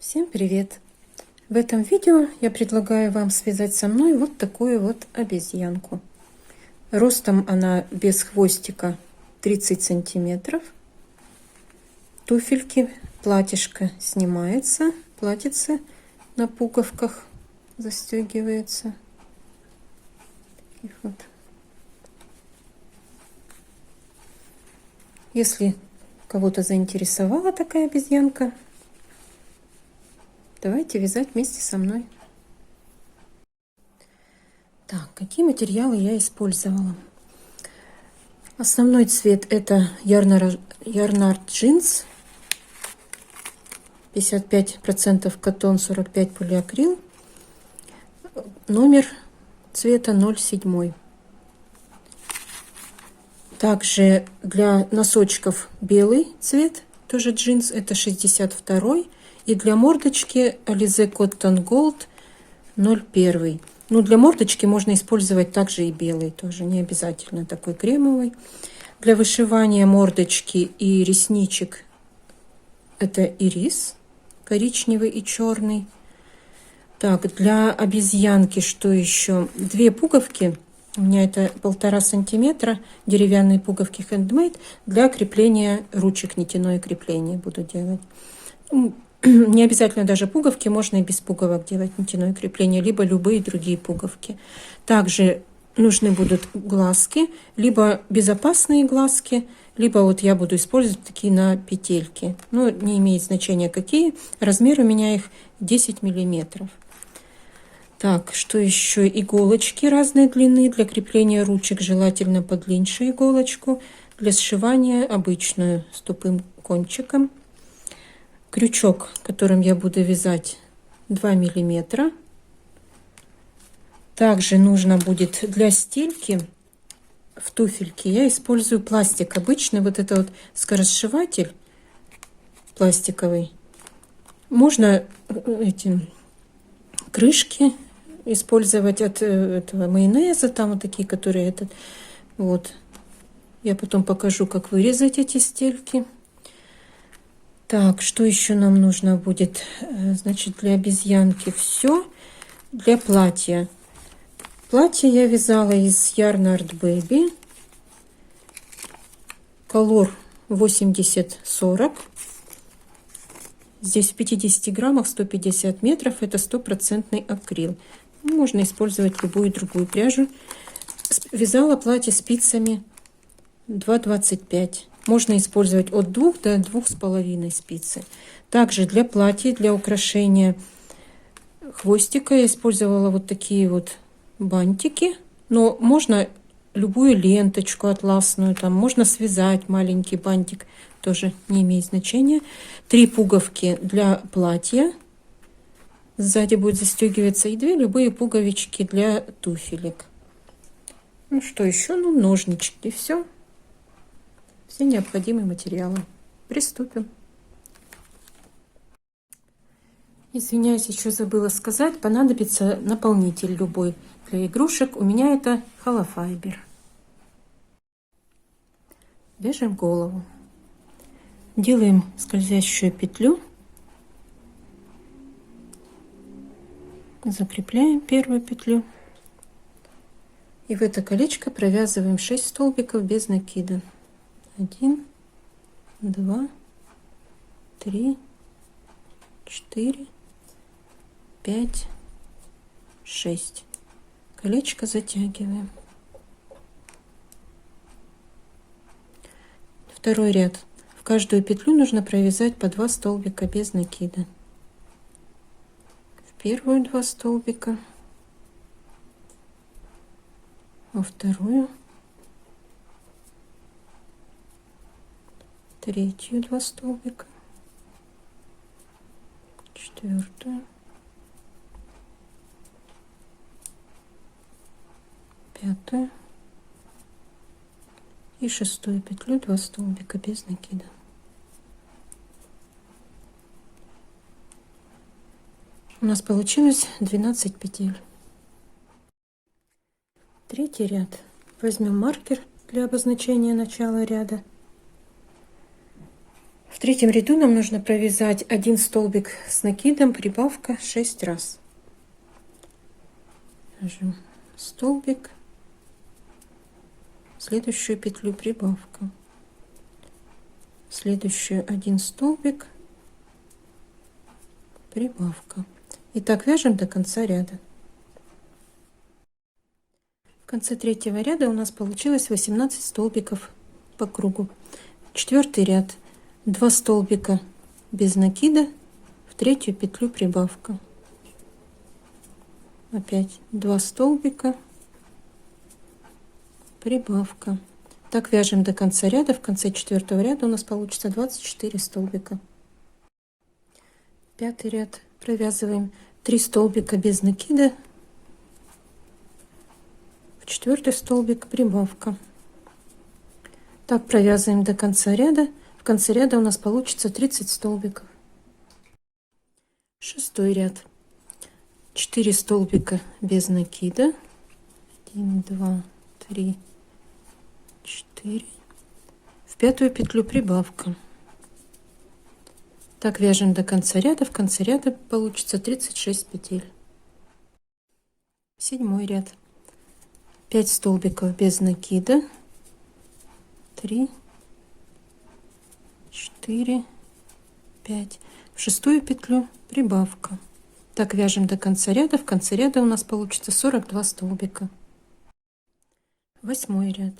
Всем привет! В этом видео я предлагаю вам связать со мной вот такую вот обезьянку. Ростом она без хвостика 30 сантиметров. Туфельки, платьишко снимается, платьице на пуговках застегивается. Таких вот. Если кого-то заинтересовала такая обезьянка, давайте вязать вместе со мной. Так, какие материалы я использовала? Основной цвет это Ярнард джинс, 55% катон, 45% полиакрил. Номер цвета 07. Также для носочков белый цвет, тоже джинс, это 62. И для мордочки Alize Cotton Gold 01. Ну, для мордочки можно использовать также и белый, тоже не обязательно такой кремовый. Для вышивания мордочки и ресничек это ирис, коричневый и черный. Так, для обезьянки что еще? Две пуговки, у меня это 1,5 сантиметра, деревянные пуговки handmade, для крепления ручек, нитяное крепление буду делать. Не обязательно даже пуговки, можно и без пуговок делать нитяное крепление, либо любые другие пуговки. Также нужны будут глазки, либо безопасные глазки, либо вот я буду использовать такие на петельки. Но не имеет значения какие. Размер у меня их 10 миллиметров. Так, что еще? Иголочки разной длины для крепления ручек, желательно подлиннее иголочку. Для сшивания обычную с тупым кончиком. Крючок, которым я буду вязать, 2 миллиметра. Также нужно будет для стельки в туфельке я использую пластик обычный, вот это вот скоросшиватель пластиковый. Можно эти крышки использовать от этого майонеза, там вот такие, которые этот вот. Я потом покажу, как вырезать эти стельки. Так, что еще нам нужно будет? Значит, для обезьянки все. Для платья. Платье я вязала из Yarnard Baby. Color 80-40. Здесь в 50 граммах 150 метров. Это 100% акрил. Можно использовать любую другую пряжу. Вязала платье спицами 2,25. Можно использовать от 2 до 2,5 спицы. Также для платья, для украшения хвостика я использовала вот такие вот бантики. Но можно любую ленточку атласную, там можно связать маленький бантик, тоже не имеет значения. 3 пуговки для платья. Сзади будет застегиваться и 2 любые пуговички для туфелек. Ну что еще? Ну, ножнички. Все. Все необходимые материалы. Приступим. Извиняюсь, еще забыла сказать, понадобится наполнитель любой для игрушек. У меня это холофайбер. Вяжем голову. Делаем скользящую петлю. Закрепляем первую петлю. И в это колечко провязываем 6 столбиков без накида. 1, 2, 3, 4, 5, 6. Колечко затягиваем. Второй ряд. В каждую петлю нужно провязать по 2 столбика без накида. В первую 2 столбика, во вторую, третью 2 столбика, четвертую, пятую и шестую петлю 2 столбика без накида. У нас получилось 12 петель. Третий ряд. Возьмем маркер для обозначения начала ряда. третьем ряду нам нужно провязать один столбик с накидом, прибавка 6 раз. Вяжем столбик, следующую петлю прибавка, следующую один столбик, прибавка. И так вяжем до конца ряда. В конце третьего ряда у нас получилось 18 столбиков по кругу. Четвертый ряд, 2 столбика без накида, в третью петлю прибавка, опять 2 столбика, прибавка. Так вяжем до конца ряда. В конце четвертого ряда у нас получится 24 столбика. Пятый ряд, провязываем 3 столбика без накида, в четвертый столбик прибавка. Так провязываем до конца ряда. В конце ряда у нас получится 30 столбиков. Шестой ряд, 4 столбика без накида, 1, 2, 3, 4, в пятую петлю прибавка. Так вяжем до конца ряда. В конце ряда получится 36 петель. Седьмой ряд, 5 столбиков без накида, 3, 4, 5, в шестую петлю прибавка. Так вяжем до конца ряда. В конце ряда у нас получится 42 столбика. Восьмой ряд,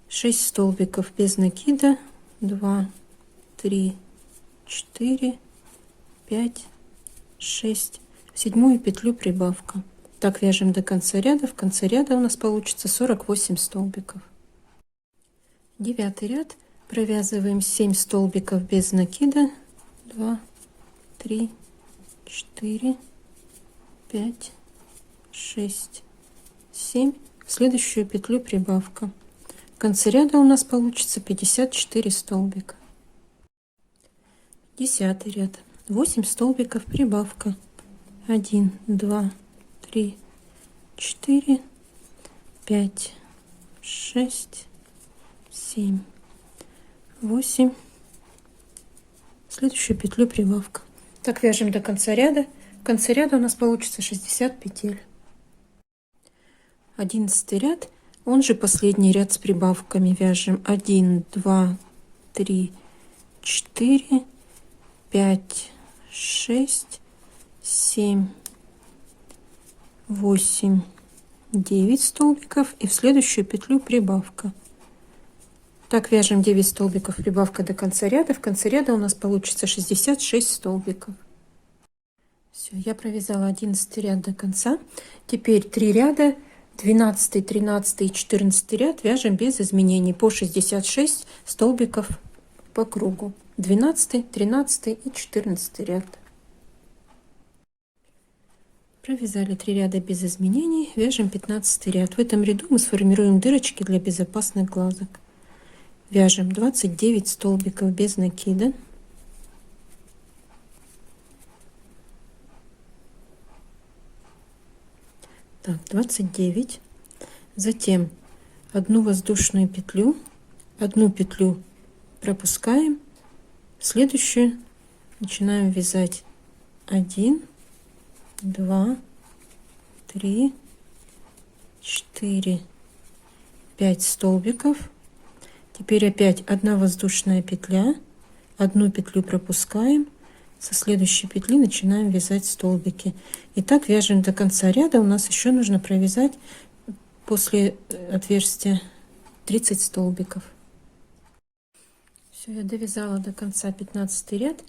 6 столбиков без накида, 2, 3, 4, 5, 6, в седьмую петлю прибавка. Так вяжем до конца ряда. В конце ряда у нас получится 48 столбиков. Девятый ряд, провязываем 7 столбиков без накида, 2, 3, 4, 5, 6, 7, в следующую петлю прибавка. В конце ряда у нас получится 54 столбика. Десятый ряд, 8 столбиков прибавка, 1, 2, 3, 4, 5, 6, 7, 8, следующую петлю прибавка. Так вяжем до конца ряда. В конце ряда у нас получится 60 петель. 11 ряд, он же последний ряд с прибавками, вяжем 1, 2, 3, 4, 5, 6, 7, 8, 9 столбиков, и в следующую петлю прибавка. Так вяжем 9 столбиков прибавка до конца ряда. В конце ряда у нас получится 66 столбиков. Все, я провязала 11 ряд до конца. Теперь 3 ряда, 12, 13 и 14 ряд вяжем без изменений по 66 столбиков по кругу. 12, 13 и 14 ряд. Провязали 3 ряда без изменений, вяжем 15 ряд. В этом ряду мы сформируем дырочки для безопасных глазок. Вяжем 29 столбиков без накида. Так, 29. Затем одну воздушную петлю, одну петлю пропускаем, следующую начинаем вязать 1, 2, 3, 4, 5 столбиков. Теперь опять одна воздушная петля, одну петлю пропускаем, со следующей петли начинаем вязать столбики. И так вяжем до конца ряда. У нас еще нужно провязать после отверстия 30 столбиков. Все, я довязала до конца 15 ряд.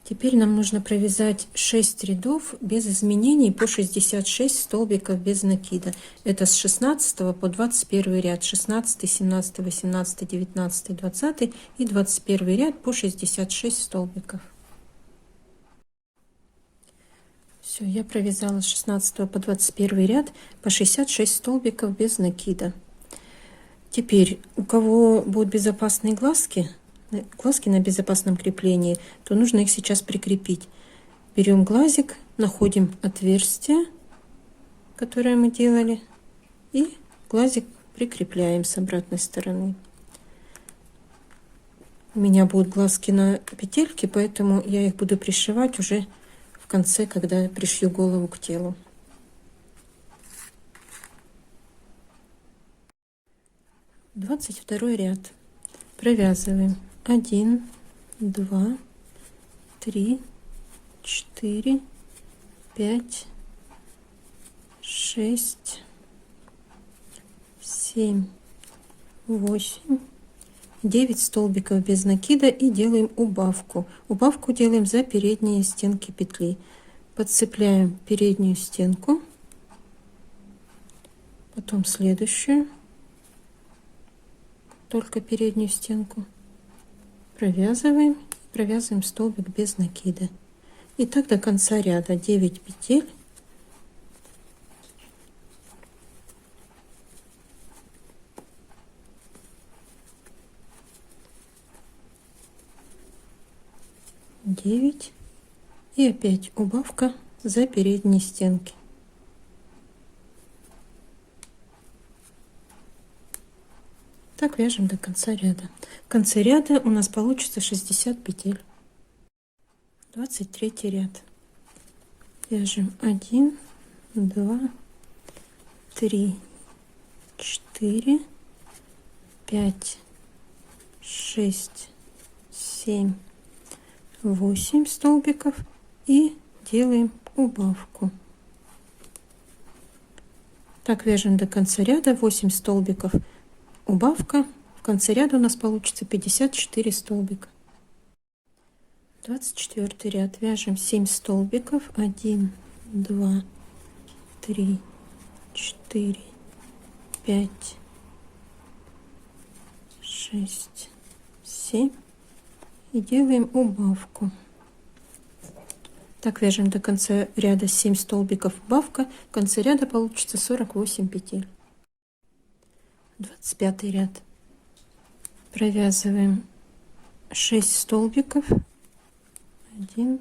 Теперь нам нужно провязать 6 рядов без изменений по 66 столбиков без накида. Это с 16 по 21 ряд, 16, 17, 18, 19, 20 и 21 ряд по 66 столбиков. Все, я провязала с 16 по 21 ряд по 66 столбиков без накида. Теперь, у кого будут безопасные глазки на безопасном креплении, то нужно их сейчас прикрепить. Берем глазик, находим отверстие, которое мы делали, и глазик прикрепляем с обратной стороны. У меня будут глазки на петельке, поэтому я их буду пришивать уже в конце, когда пришью голову к телу. Двадцать второй ряд. Провязываем 1, 2, 3, 4, 5, 6, 7, 8, 9 столбиков без накида и делаем убавку. Убавку делаем за передние стенки петли. Подцепляем переднюю стенку, потом следующую, только переднюю стенку, провязываем столбик без накида. И так до конца ряда 9 петель. Девять. И опять убавка за передние стенки. Так вяжем до конца ряда. В конце ряда у нас получится 60 петель. 23 ряд. Вяжем 1, 2, 3, 4, 5, 6, 7, 8 столбиков и делаем убавку. Так вяжем до конца ряда 8 столбиков, убавка. В конце ряда у нас получится 54 столбика. 24 ряд. Вяжем 7 столбиков. 1, 2, 3, 4, 5, 6, 7 и делаем убавку. Так вяжем до конца ряда 7 столбиков, убавка. В конце ряда получится 48 петель. 25 ряд. Провязываем 6 столбиков. 1,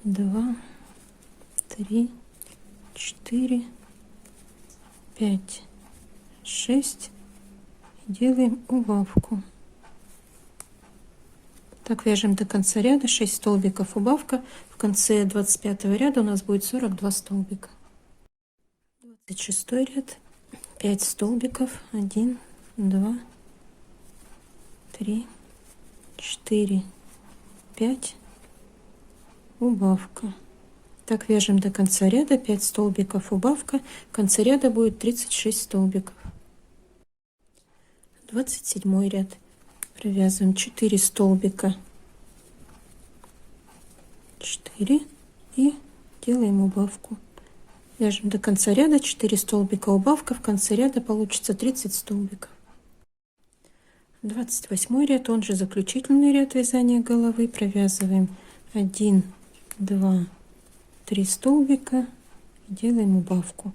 2, 3, 4, 5, 6 и делаем убавку. Так вяжем до конца ряда 6 столбиков, убавка. В конце 25 ряда у нас будет 42 столбика. 26 ряд. 5 столбиков. 1, 2, 3, 4, 5. Убавка. Так вяжем до конца ряда 5 столбиков, убавка. В конце ряда будет 36 столбиков. 27 ряд. Провязываем 4 столбика, 4 и делаем убавку. Вяжем до конца ряда 4 столбика, убавка. В конце ряда получится 30 столбиков. 28 ряд, он же заключительный ряд вязания головы. Провязываем 1, 2, 3 столбика и делаем убавку.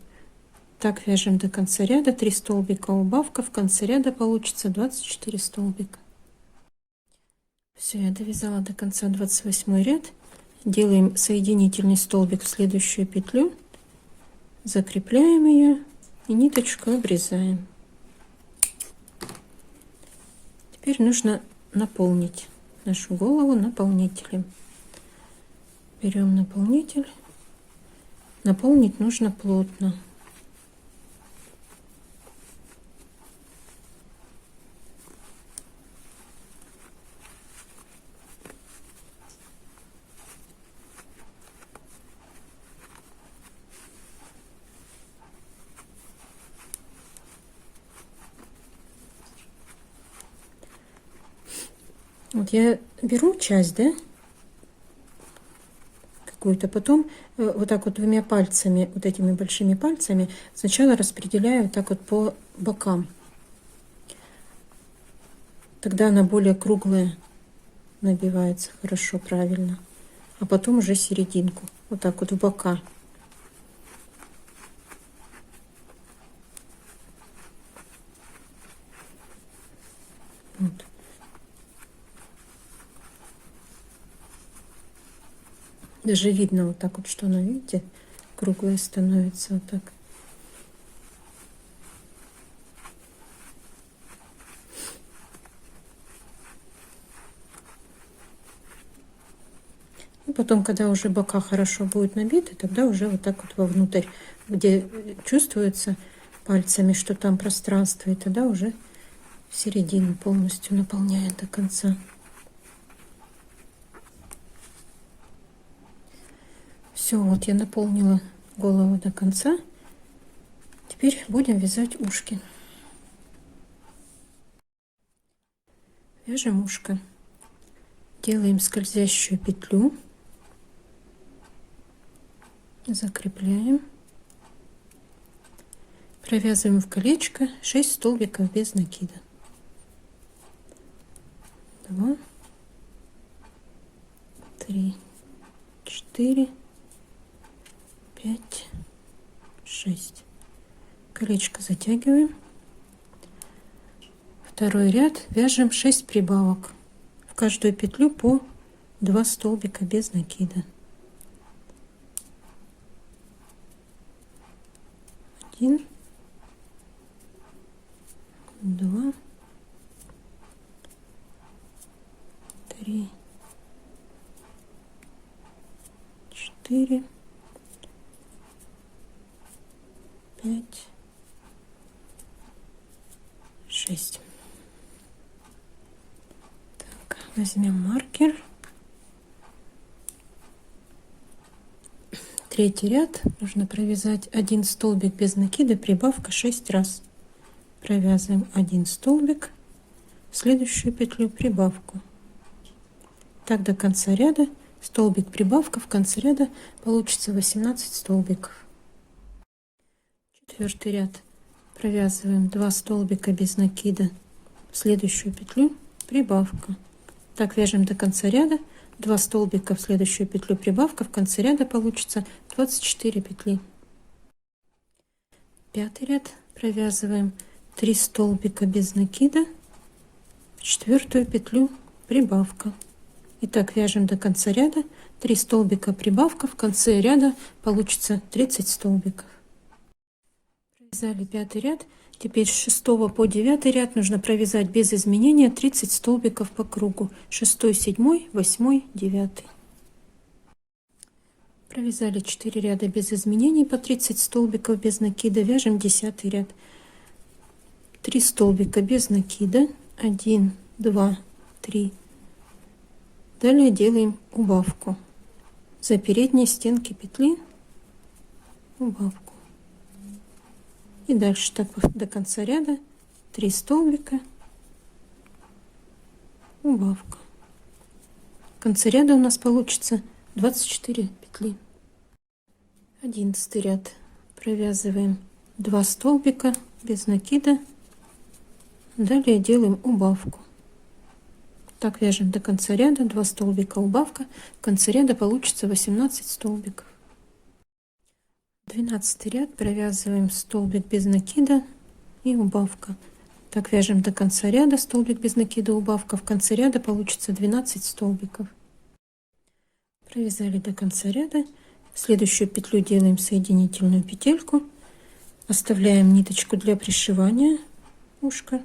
Так вяжем до конца ряда 3 столбика, убавка. В конце ряда получится 24 столбика. Все, я довязала до конца 28 ряд. Делаем соединительный столбик в следующую петлю, закрепляем ее и ниточку обрезаем. Теперь нужно наполнить нашу голову наполнителем. Берем наполнитель. Наполнить нужно плотно. Вот я беру часть, да, какую-то, потом вот так вот двумя пальцами, вот этими большими пальцами, сначала распределяю так вот по бокам. Тогда она более круглая, набивается хорошо, правильно. А потом уже серединку, вот так вот в бока. Вот. Даже видно вот так вот, что она, видите, круглая становится вот так. И потом, когда уже бока хорошо будут набиты, тогда уже вот так вот вовнутрь, где чувствуется пальцами, что там пространство, и тогда уже в середину полностью наполняем до конца. Все, вот я наполнила голову до конца. Теперь будем вязать ушки. Вяжем ушко. Делаем скользящую петлю. Закрепляем. Провязываем в колечко 6 столбиков без накида. 2, 3, 4, 5, 6. Колечко затягиваем. Второй ряд вяжем 6 прибавок. В каждую петлю по 2 столбика без накида. 1, 2, 3, 4, 5, 6. Так, возьмем маркер. Третий ряд нужно провязать 1 столбик без накида, прибавка 6 раз. Провязываем 1 столбик, в следующую петлю прибавку. Так до конца ряда. Столбик прибавка, в конце ряда получится 18 столбиков. Четвертый ряд провязываем 2 столбика без накида, в следующую петлю прибавка. Так вяжем до конца ряда. 2 столбика в следующую петлю прибавка, в конце ряда получится 24 петли. Пятый ряд провязываем 3 столбика без накида, в четвертую петлю прибавка. И так вяжем до конца ряда. 3 столбика прибавка, в конце ряда получится 30 столбиков. Провязали пятый ряд. Теперь с 6 по 9 ряд нужно провязать без изменения 30 столбиков по кругу. 6, 7, 8, 9. Провязали 4 ряда без изменений по 30 столбиков без накида. Вяжем 10 ряд. 3 столбика без накида. 1, 2, 3. Далее делаем убавку. За передние стенки петли убавку. И дальше так до конца ряда 3 столбика, убавка. В конце ряда у нас получится 24 петли. 11 ряд провязываем 2 столбика без накида. Далее делаем убавку. Так вяжем до конца ряда 2 столбика, убавка. В конце ряда получится 18 столбиков. 12 ряд провязываем столбик без накида и убавка. Так вяжем до конца ряда столбик без накида, убавка. В конце ряда получится 12 столбиков. Провязали до конца ряда. В следующую петлю делаем соединительную петельку. Оставляем ниточку для пришивания ушка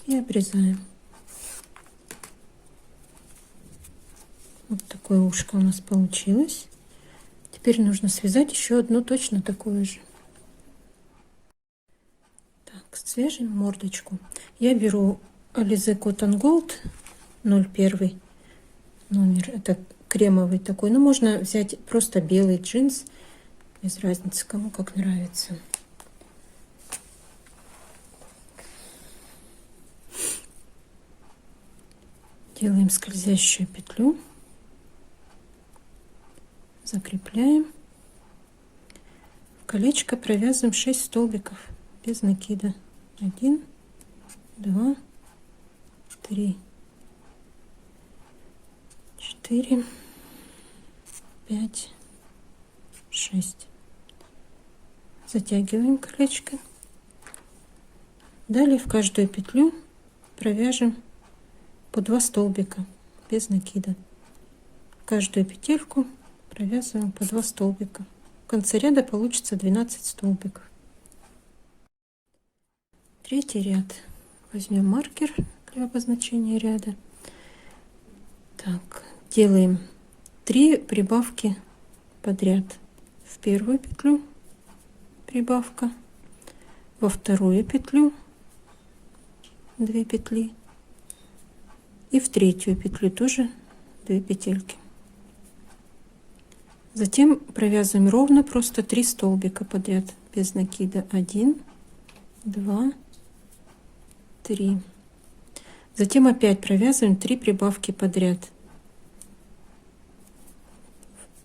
и обрезаем. Вот такое ушко у нас получилось. Теперь нужно связать еще одно точно такое же. Так, свяжем мордочку. Я беру Alize Cotton Gold 01 номер. Это кремовый такой. Но можно взять просто белый джинс. Без разницы, кому как нравится. Делаем скользящую петлю. Закрепляем. В колечко провязываем 6 столбиков без накида. 1, 2, 3, 4, 5, 6. Затягиваем колечко. Далее в каждую петлю провяжем по 2 столбика без накида. В каждую петельку провязываем по 2 столбика. В конце ряда получится 12 столбиков. Третий ряд. Возьмем маркер для обозначения ряда. Так, Делаем 3 прибавки подряд. В первую петлю прибавка, во вторую петлю 2 петли и в третью петлю тоже 2 петельки. Затем провязываем ровно просто 3 столбика подряд без накида. 1, 2, 3. Затем опять провязываем 3 прибавки подряд.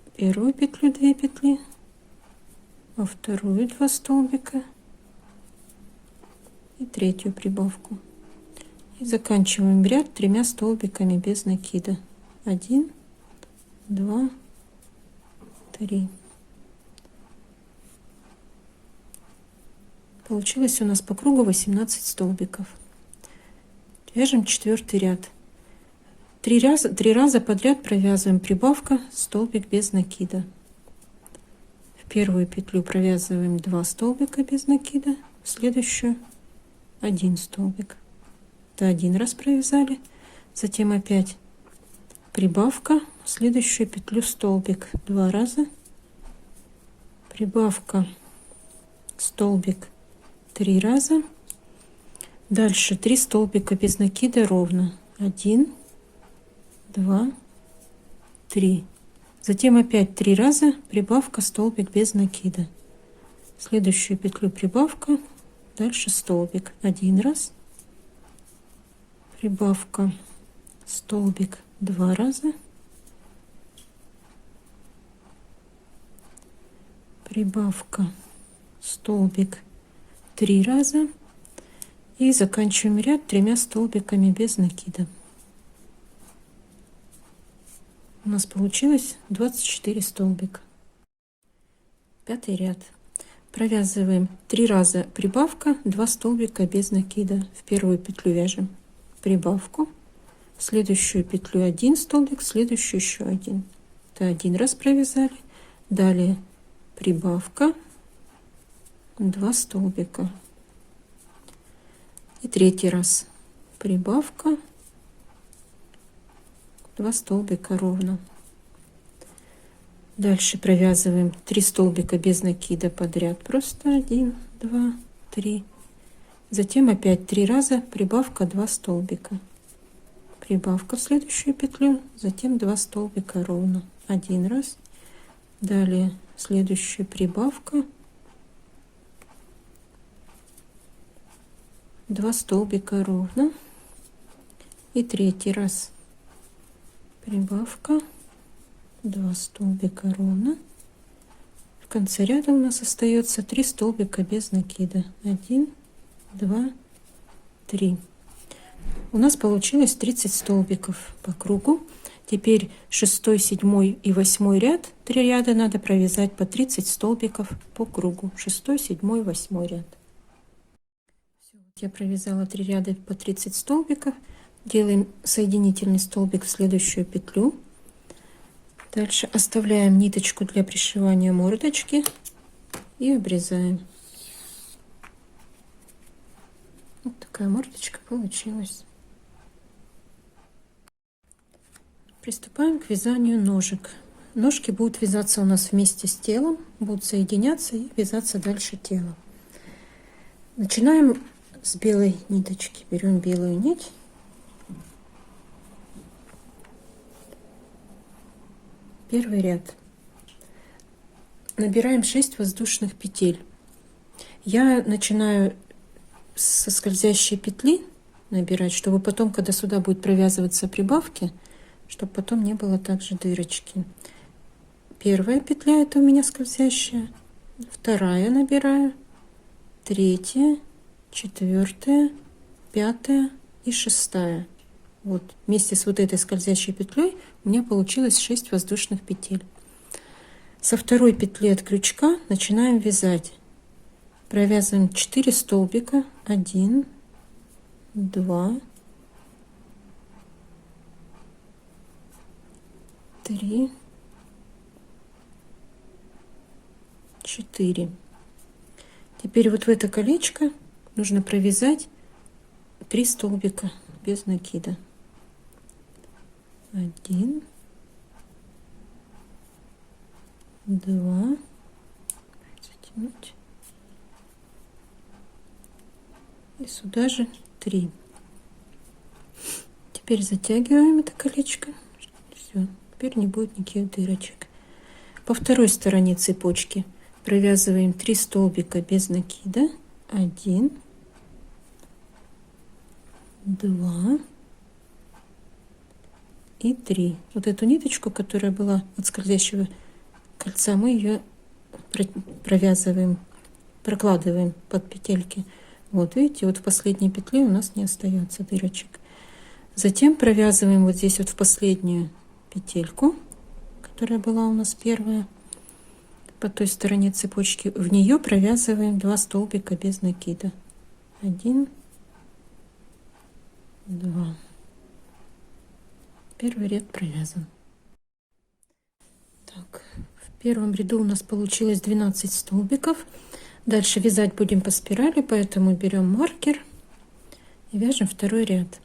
В первую петлю 2 петли, во вторую 2 столбика и третью прибавку. И заканчиваем ряд 3 столбиками без накида. 1, 2, 3. Получилось у нас по кругу 18 столбиков. Вяжем 4-й ряд. 3 раза подряд провязываем прибавка, столбик без накида. В первую петлю провязываем 2 столбика без накида, в следующую 1 столбик. Это 1 раз провязали, затем опять прибавка, в следующую петлю столбик 2 раза, прибавка, столбик 3 раза, дальше 3 столбика без накида ровно. 1, 2, 3. Затем опять 3 раза прибавка, столбик без накида. В следующую петлю прибавка, дальше столбик 1 раз, прибавка, столбик 2 раза, прибавка, столбик 3 раза и заканчиваем ряд 3 столбиками без накида. У нас получилось 24 столбика. 5-й ряд. Провязываем 3 раза прибавка, 2 столбика без накида. В первую петлю вяжем прибавку, в следующую петлю 1 столбик, в следующую еще 1. Это 1 раз провязали. Далее прибавка, 2 столбика. И 3-й раз прибавка, 2 столбика ровно. Дальше провязываем 3 столбика без накида подряд, просто 1, 2, 3. Затем опять 3 раза прибавка, 2 столбика, прибавка в следующую петлю, затем 2 столбика ровно 1 раз, далее следующая прибавка, 2 столбика ровно и 3-й раз прибавка, 2 столбика ровно. В конце ряда у нас остается 3 столбика без накида. 1, 2, 3. У нас получилось 30 столбиков по кругу. Теперь 6, 7 и 8 ряд, 3 ряда надо провязать по 30 столбиков по кругу. 6, 7, 8 ряд. Все, я провязала 3 ряда по 30 столбиков. Делаем соединительный столбик в следующую петлю. Дальше оставляем ниточку для пришивания мордочки и обрезаем. Вот такая мордочка получилась. Приступаем к вязанию ножек. Ножки будут вязаться у нас вместе с телом, будут соединяться и вязаться дальше телом. Начинаем с белой ниточки. Берем белую нить. Первый ряд. Набираем 6 воздушных петель. Я начинаю со скользящей петли набирать, чтобы потом, когда сюда будет провязываться прибавки, чтобы потом не было также дырочки. Первая петля — это у меня скользящая, вторая набираю, 3, 4, 5 и 6. Вот вместе с вот этой скользящей петлей у меня получилось 6 воздушных петель. Со второй петли от крючка начинаем вязать. Провязываем 4 столбика. 1, 2, 3, 4. Теперь вот в это колечко нужно провязать 3 столбика без накида. 1, 2, затянуть, и сюда же 3. Теперь затягиваем это колечко. Все, теперь не будет никаких дырочек. По второй стороне цепочки провязываем 3 столбика без накида. 1, 2 и 3. Вот эту ниточку, которая была от скользящего кольца, мы ее провязываем, прокладываем под петельки. Вот видите, вот в последней петле у нас не остается дырочек. Затем провязываем вот здесь вот в последнюю петельку, которая была у нас первая, по той стороне цепочки. В нее провязываем 2 столбика без накида. 1, 2. Первый ряд провязан. Так, в первом ряду у нас получилось 12 столбиков. Дальше вязать будем по спирали, поэтому берем маркер и вяжем второй ряд.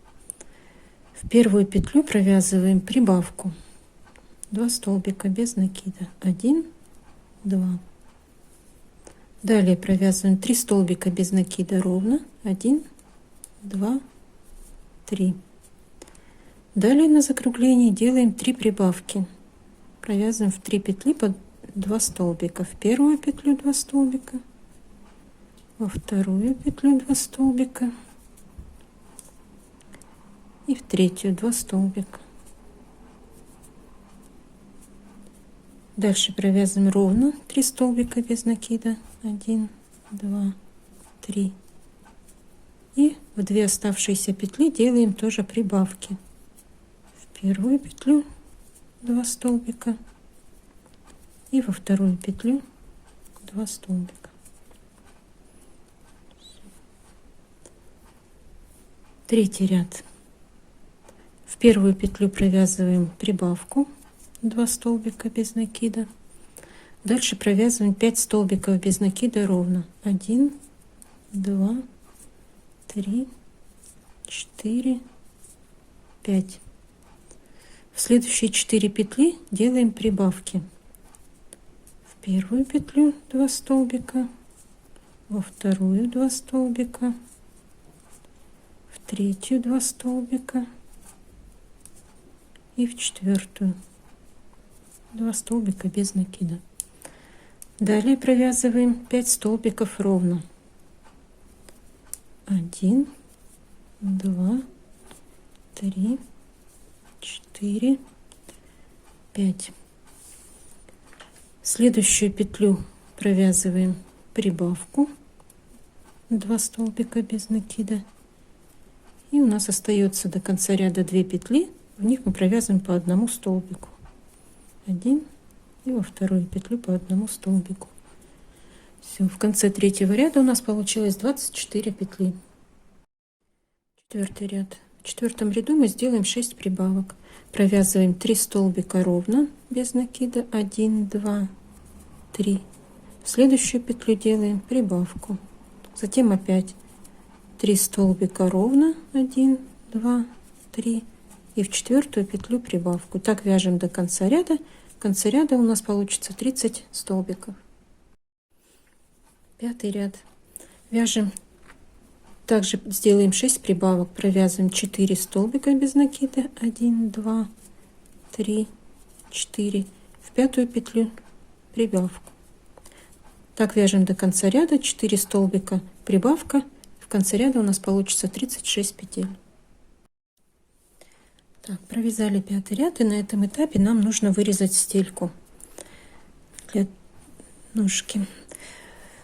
В первую петлю провязываем прибавку. 2 столбика без накида. 1, 2. Далее провязываем 3 столбика без накида ровно. 1, 2, 3. Далее на закруглении делаем 3 прибавки. Провязываем в 3 петли по 2 столбика. В первую петлю 2 столбика, во вторую петлю 2 столбика и в третью 2 столбика. Дальше провязываем ровно 3 столбика без накида. 1, 2, 3. И в 2 оставшиеся петли делаем тоже прибавки. В первую петлю 2 столбика и во вторую петлю 2 столбика. Третий ряд. В первую петлю провязываем прибавку 2 столбика без накида. Дальше провязываем 5 столбиков без накида ровно. 1, 2, 3, 4, 5. В следующие 4 петли делаем прибавки. В первую петлю 2 столбика, во вторую 2 столбика, в третью 2 столбика и в четвертую 2 столбика без накида. Далее провязываем 5 столбиков ровно. 1, 2, 3, 4, 5. Следующую петлю провязываем прибавку 2 столбика без накида. И у нас остается до конца ряда 2 петли. В них мы провязываем по 1 столбику. 1 и во вторую петлю по 1 столбику. Все, в конце третьего ряда у нас получилось 24 петли. Четвертый ряд. В четвертом ряду мы сделаем 6 прибавок. Провязываем 3 столбика ровно без накида. 1, 2, 3. В следующую петлю делаем прибавку. Затем опять 3 столбика ровно. 1, 2, 3. И в четвертую петлю прибавку. Так вяжем до конца ряда. В конце ряда у нас получится 30 столбиков. Пятый ряд. Вяжем. Также сделаем 6 прибавок. Провязываем 4 столбика без накида. 1, 2, 3, 4. В пятую петлю прибавку. Так вяжем до конца ряда. 4 столбика прибавка. В конце ряда у нас получится 36 петель. Так, провязали пятый ряд, и на этом этапе нам нужно вырезать стельку для ножки.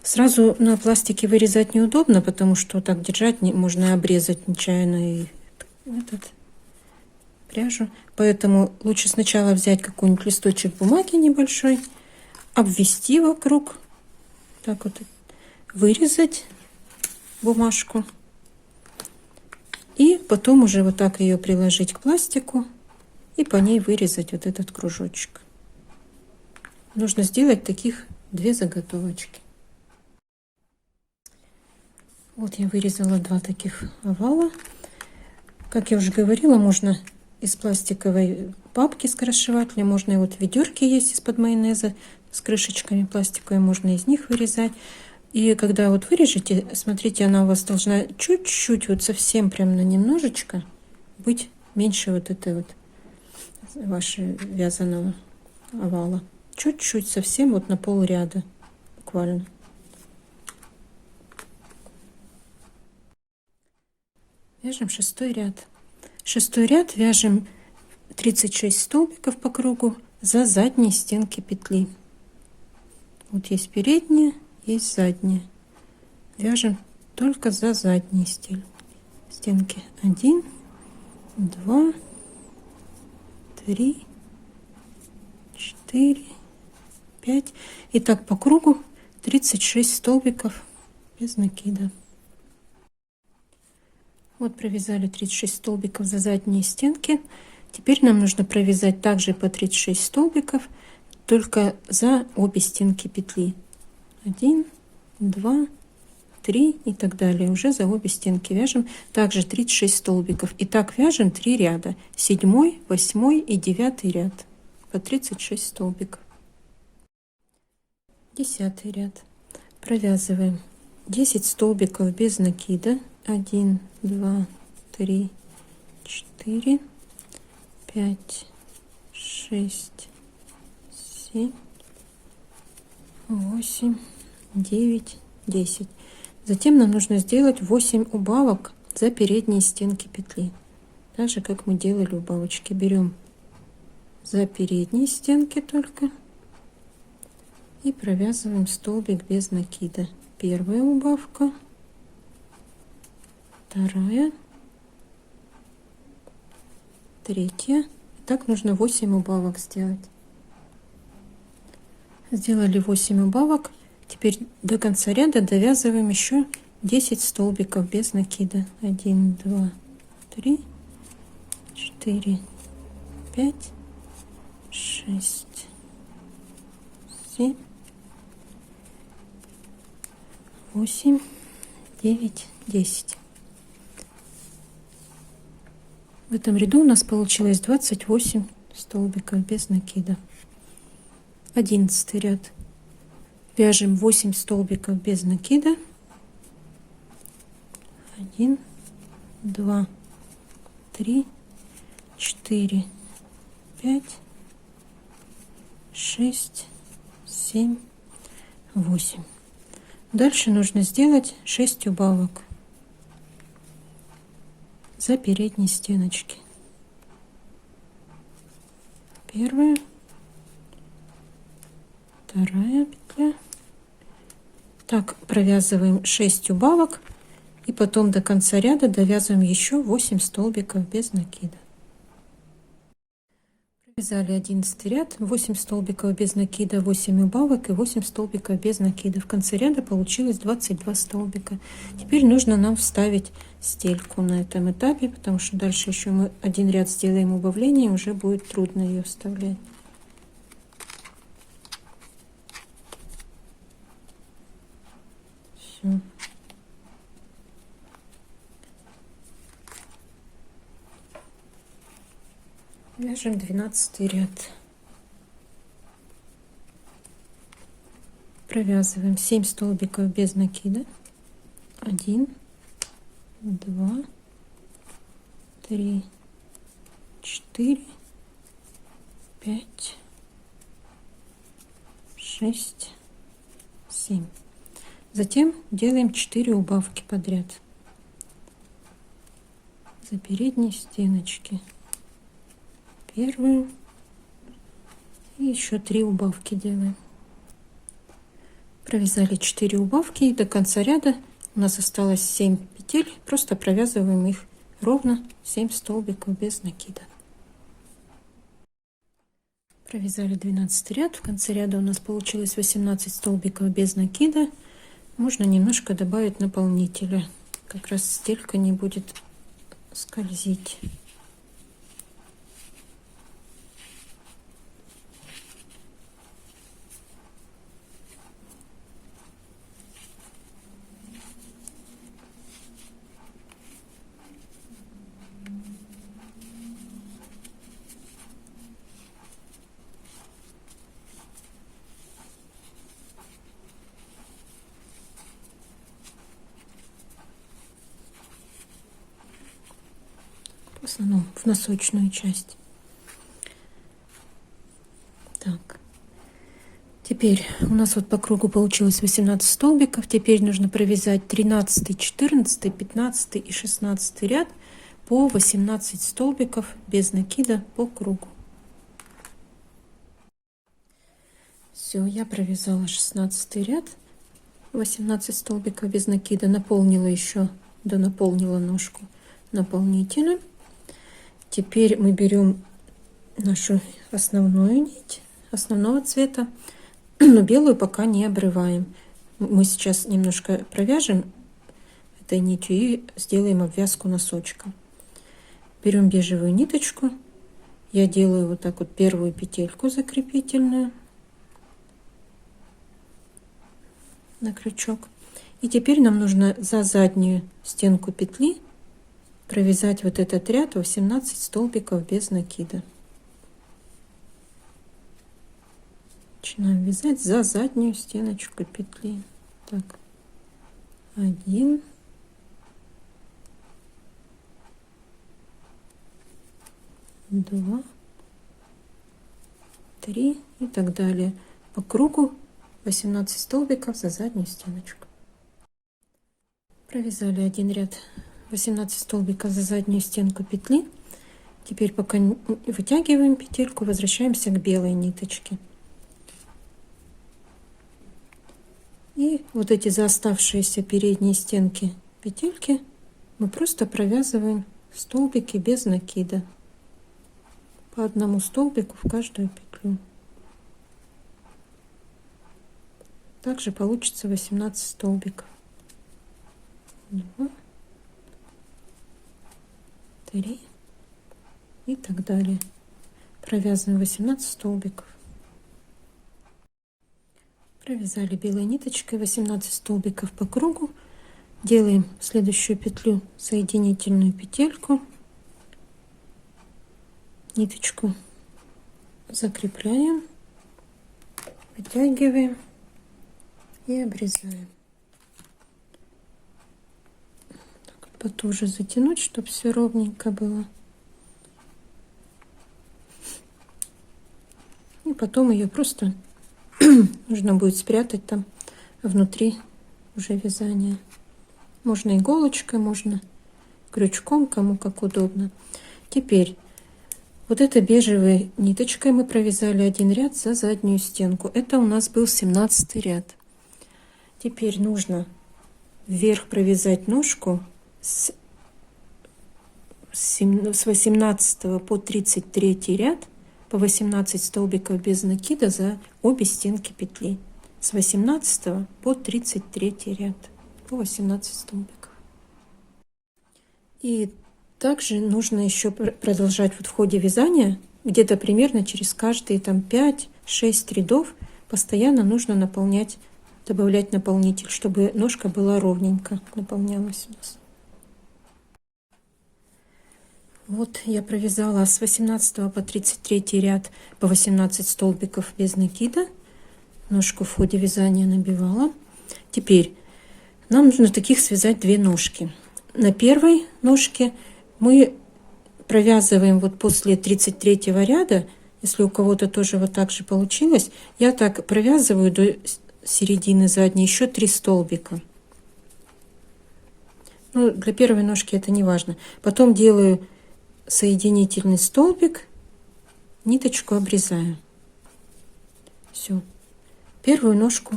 Сразу на пластике вырезать неудобно, потому что так держать можно обрезать нечаянно и пряжу. Поэтому лучше сначала взять какой-нибудь листочек бумаги небольшой, обвести вокруг, так вот вырезать бумажку. И потом уже вот так ее приложить к пластику и по ней вырезать вот этот кружочек. Нужно сделать таких 2 заготовочки. Вот я вырезала 2 таких овала. Как я уже говорила, можно из пластиковой папки скоросшивателя, можно и вот ведерки есть из-под майонеза. с крышечками пластиковыми, можно из них вырезать. И когда вот вырежете, смотрите, она у вас должна чуть-чуть, вот совсем прям на немножечко быть меньше вот этой вот вашего вязаного овала. Чуть-чуть, совсем вот на полряда буквально. Вяжем 6-й ряд. 6-й ряд вяжем 36 столбиков по кругу за задние стенки петли. Вот есть передняя, есть задняя. Вяжем только за задние стенки. 1, 2, 3, 4, 5. И так по кругу 36 столбиков без накида. Вот провязали 36 столбиков за задние стенки. Теперь нам нужно провязать также по 36 столбиков, только за обе стенки петли. 1, 2, 3 и так далее. Уже за обе стенки вяжем также 36 столбиков. И так вяжем 3 ряда. 7, 8 и 9 ряд. По 36 столбиков. 10 ряд. Провязываем 10 столбиков без накида. 1, 2, 3, 4, 5, 6, 7, 8, 9, 10. Затем нам нужно сделать 8 убавок за передние стенки петли. Так же, как мы делали убавочки. Берем за передние стенки только и провязываем столбик без накида. Первая убавка, вторая, третья. Так нужно 8 убавок сделать. Сделали 8 убавок. Теперь до конца ряда довязываем еще 10 столбиков без накида. 1, 2, 3, 4, 5, 6, 7, 8, 9, 10. В этом ряду у нас получилось 28 столбиков без накида. 11 ряд. Вяжем 8 столбиков без накида. 1, 2, 3, 4, 5, 6, 7, 8. Дальше нужно сделать 6 убавок за передние стеночки. Первая, вторая петля. Так провязываем 6 убавок и потом до конца ряда довязываем еще 8 столбиков без накида. Провязали 11 ряд, 8 столбиков без накида, 8 убавок и 8 столбиков без накида. В конце ряда получилось 22 столбика. Теперь нужно нам вставить стельку на этом этапе, потому что дальше еще мы один ряд сделаем убавление, уже будет трудно ее вставлять. Все. Вяжем 12 ряд. Провязываем 7 столбиков без накида. 1, 2, 3, 4, 5, 6, 7. Затем делаем 4 убавки подряд за передние стеночки. Первую и еще 3 убавки делаем. Провязали 4 убавки и до конца ряда у нас осталось 7 петель. Просто провязываем их ровно 7 столбиков без накида. Провязали 12 ряд. В конце ряда у нас получилось 18 столбиков без накида. Можно немножко добавить наполнителя. Как раз стелька не будет скользить. основном в носочную часть. Так. Теперь у нас вот по кругу получилось 18 столбиков. Теперь нужно провязать 13, 14, 15 и 16 ряд по 18 столбиков без накида по кругу. Все, я провязала 16 ряд, 18 столбиков без накида, наполнила еще, донаполнила ножку наполнителем. Теперь мы берем нашу основную нить основного цвета, но белую пока не обрываем. Мы сейчас немножко провяжем этой нитью и сделаем обвязку носочка. Берем бежевую ниточку, я делаю вот так вот первую петельку закрепительную на крючок. И теперь нам нужно за заднюю стенку петли провязать вот этот ряд 18 столбиков без накида. Начинаем вязать за заднюю стеночку петли. Так, 1, 2, 3 и так далее. По кругу 18 столбиков за заднюю стеночку. Провязали один ряд 18 столбиков за заднюю стенку петли. Теперь пока вытягиваем петельку, возвращаемся к белой ниточке. И вот эти заоставшиеся передние стенки петельки мы просто провязываем столбики без накида. По одному столбику в каждую петлю. Также получится 18 столбиков. 2, 3 и так далее. Провязываем 18 столбиков. Провязали белой ниточкой 18 столбиков по кругу. Делаем в следующую петлю соединительную петельку. Ниточку закрепляем, вытягиваем и обрезаем. Так, потуже затянуть, чтобы все ровненько было. И потом ее просто нужно будет спрятать там внутри уже вязания. Можно иголочкой, можно крючком, кому как удобно. Теперь вот этой бежевой ниточкой мы провязали один ряд за заднюю стенку. Это у нас был 17 ряд. Теперь нужно вверх провязать ножку с 18 по 33 ряд по 18 столбиков без накида за обе стенки петли. С 18 по 33 ряд по 18 столбиков. И также нужно еще продолжать вот в ходе вязания, где-то примерно через каждые там 5-6 рядов постоянно нужно наполнять, добавлять наполнитель, чтобы ножка была ровненько наполнялась у нас. Вот я провязала с 18 по 33 ряд по 18 столбиков без накида. Ножку в ходе вязания набивала. Теперь нам нужно таких связать две ножки. На первой ножке мы провязываем вот после 33 ряда, если у кого-то тоже вот так же получилось, я так провязываю до середины задней еще 3 столбика. Ну, для первой ножки это не важно. Потом делаю соединительный столбик, ниточку обрезаю. Все. Первую ножку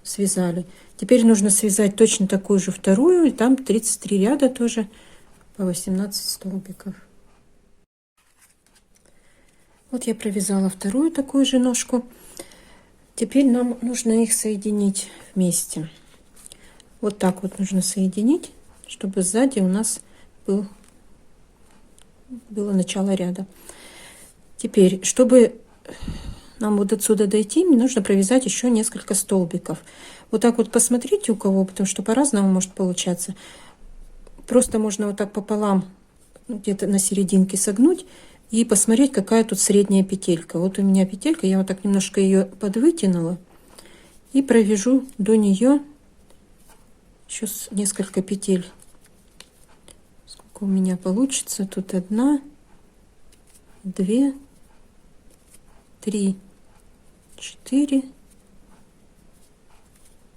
связали. Теперь нужно связать точно такую же вторую, и там 33 ряда тоже по 18 столбиков. Вот я провязала вторую такую же ножку. Теперь нам нужно их соединить вместе. Вот так вот нужно соединить, чтобы сзади у нас было начало ряда. Теперь, чтобы нам вот отсюда дойти, мне нужно провязать еще несколько столбиков. Вот так вот посмотрите у кого, потому что по-разному может получаться. Просто можно вот так пополам, где-то на серединке согнуть и посмотреть, какая тут средняя петелька. Вот у меня петелька, я вот так немножко ее подвытянула и провяжу до нее еще несколько петель. Сколько сколько у меня получится. Тут 1, 2, 3, 4,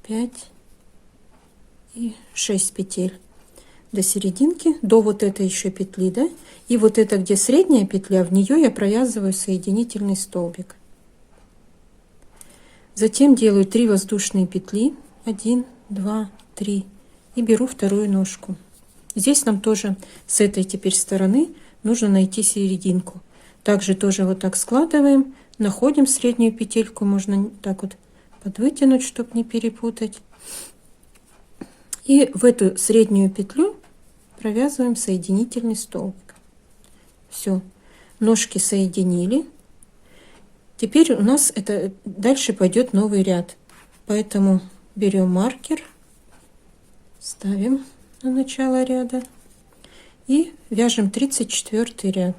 5 и 6 петель до серединки, до вот этой еще петли, да, и вот это, где средняя петля, в нее я провязываю соединительный столбик. Затем делаю 3 воздушные петли, 1, 2, 3, и беру вторую ножку. Здесь нам тоже с этой теперь стороны нужно найти серединку. Также тоже вот так складываем, находим среднюю петельку, можно так вот подвытянуть, чтобы не перепутать. И в эту среднюю петлю провязываем соединительный столбик. Все, ножки соединили. Теперь у нас это дальше пойдет новый ряд, поэтому берем маркер, ставим на начало ряда и вяжем 34 ряд.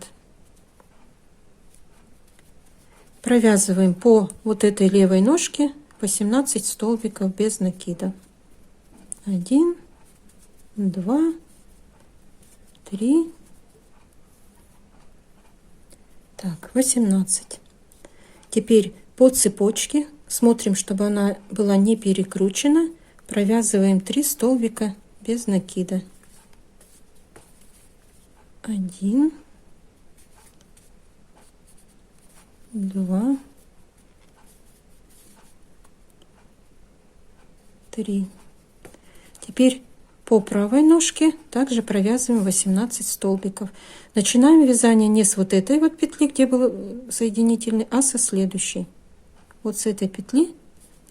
Провязываем по вот этой левой ножке 18 столбиков без накида. 1, 2, 3, так, 18. Теперь по цепочке смотрим, чтобы она была не перекручена, провязываем 3 столбика без накида. 1, 2, 3. Теперь по правой ножке также провязываем 18 столбиков. Начинаем вязание не с вот этой вот петли, где был соединительный, а со следующей. Вот с этой петли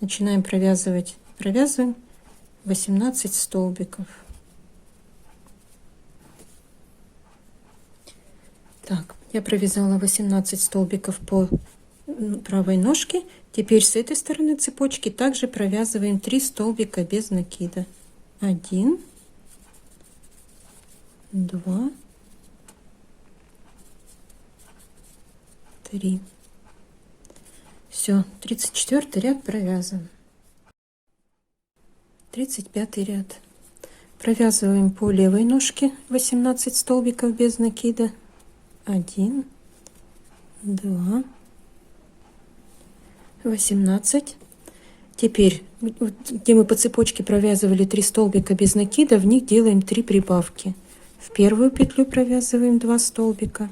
начинаем провязывать, провязываем 18 столбиков. Так, я провязала 18 столбиков по правой ножке. Теперь с этой стороны цепочки также провязываем 3 столбика без накида. 1, 2, 3. Все, 34 ряд провязан. 35 ряд. Провязываем по левой ножке 18 столбиков без накида. 1, 2, 18. Теперь, где мы по цепочке провязывали 3 столбика без накида, в них делаем 3 прибавки. В первую петлю провязываем 2 столбика,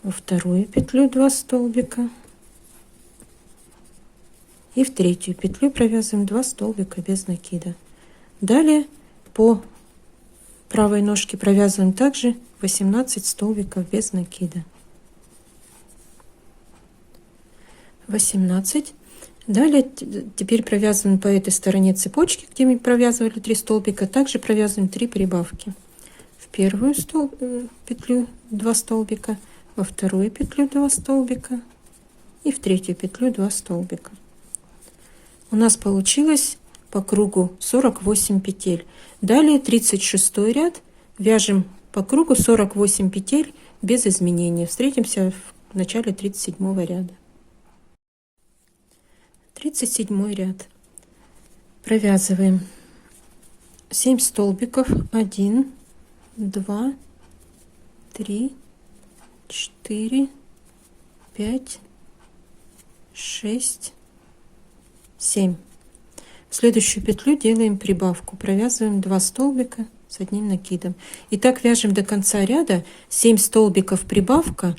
во вторую петлю 2 столбика и в третью петлю провязываем 2 столбика без накида. Далее по правой ножке провязываем также 18 столбиков без накида. 18. Далее теперь провязываем по этой стороне цепочки, где мы провязывали 3 столбика, также провязываем 3 прибавки. В первую петлю 2 столбика, во вторую петлю 2 столбика и в третью петлю 2 столбика. У нас получилось по кругу 48 петель. Далее 36 ряд вяжем по кругу 48 петель без изменений. Встретимся в начале 37 ряда. 37 ряд. Провязываем 7 столбиков. 1, 2, 3, 4, 5, 6, 7. В следующую петлю делаем прибавку. Провязываем 2 столбика с одним накидом. И так вяжем до конца ряда. 7 столбиков прибавка.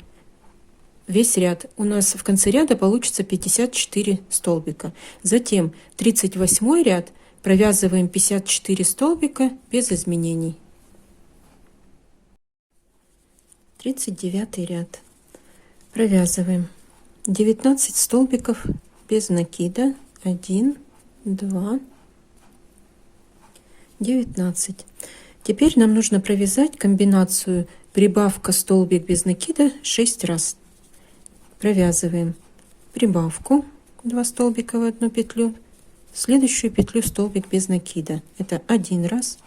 Весь ряд. У нас в конце ряда получится 54 столбика. Затем 38 ряд провязываем 54 столбика без изменений. 39 ряд. Провязываем 19 столбиков без накида. 1, 2, 19. Теперь нам нужно провязать комбинацию прибавка столбик без накида 6 раз. Провязываем прибавку 2 столбика в одну петлю, следующую петлю столбик без накида, это 1 раз,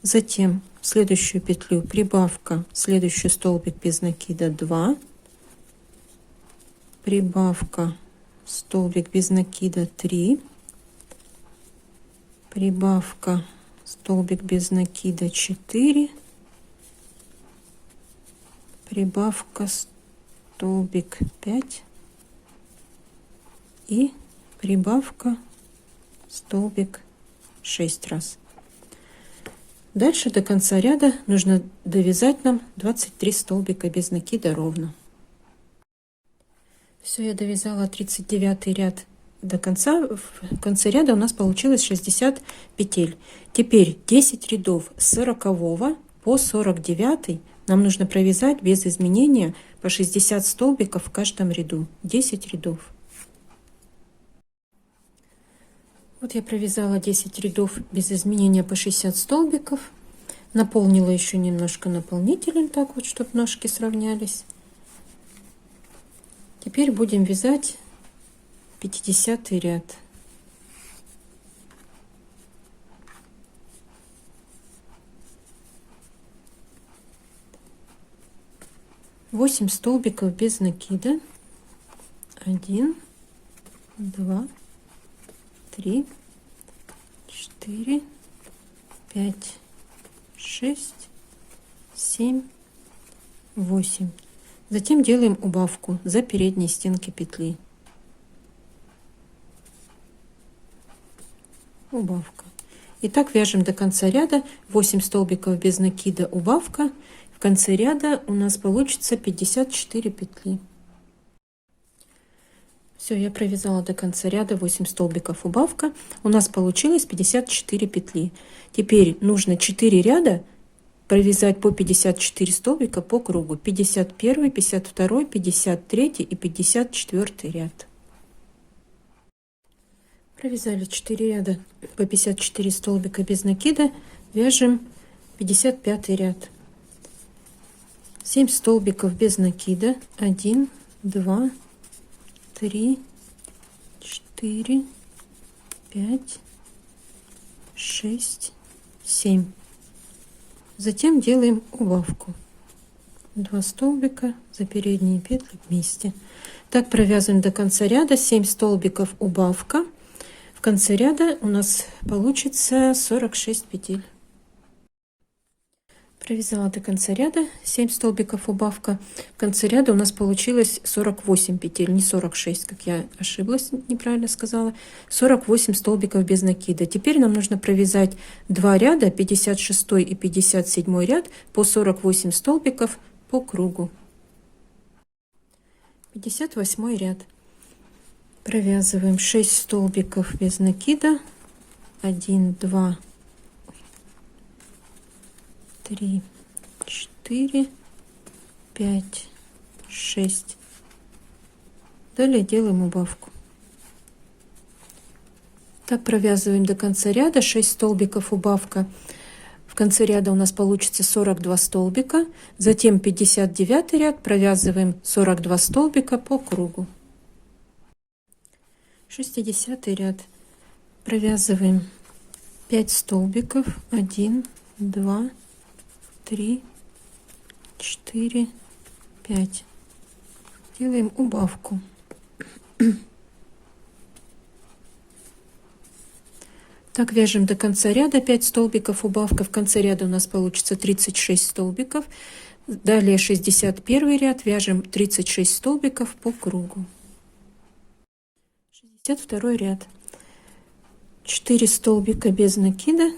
затем в следующую петлю прибавка, следующий столбик без накида 2, прибавка, столбик без накида 3, прибавка, столбик без накида 4 прибавка столбик 5 и прибавка столбик 6 раз. Дальше до конца ряда нужно довязать нам 23 столбика без накида ровно. Все, я довязала 39 ряд до конца. В конце ряда у нас получилось 60 петель. Теперь 10 рядов с 40 по 49 нам нужно провязать без изменения по 60 столбиков в каждом ряду. 10 рядов. Вот я провязала 10 рядов без изменения по 60 столбиков. Наполнила еще немножко наполнителем, так вот, чтобы ножки сравнялись. Теперь будем вязать 50 ряд. Восемь столбиков без накида. 1, 2, 3, 4, 5, 6, 7, 8. Затем делаем убавку за передние стенки петли. Убавка. И так вяжем до конца ряда. 8 столбиков без накида, убавка. В конце ряда у нас получится 54 петли. Все, я провязала до конца ряда 8 столбиков, убавка. У нас получилось 54 петли. Теперь нужно 4 ряда провязать по 54 столбика по кругу. 51, 52, 53 и 54 ряд. Провязали 4 ряда по 54 столбика без накида. Вяжем 55 ряд. 7 столбиков без накида. 1, 2, 3, 4, 5, 6, 7. Затем делаем убавку. 2 столбика за передние петли вместе. Так провязываем до конца ряда. 7 столбиков, убавка. В конце ряда у нас получится 46 петель. Провязала до конца ряда 7 столбиков, убавка. В конце ряда у нас получилось 48 петель, не 46, как я ошиблась, неправильно сказала. 48 столбиков без накида. Теперь нам нужно провязать 2 ряда, 56 и 57 ряд, по 48 столбиков по кругу. 58 ряд. Провязываем 6 столбиков без накида. 1, 2, 3, 4, 5, 6. Далее делаем убавку. Так провязываем до конца ряда. 6 столбиков, убавка. В конце ряда у нас получится 42 столбика. Затем 59 ряд. Провязываем 42 столбика по кругу. 60 ряд. Провязываем 5 столбиков. 1, 2, 3, 4, 5. Делаем убавку. Так вяжем до конца ряда. 5 столбиков, убавка. В конце ряда у нас получится 36 столбиков. Далее 61 ряд. Вяжем 36 столбиков по кругу. 62 ряд. 4 столбика без накида.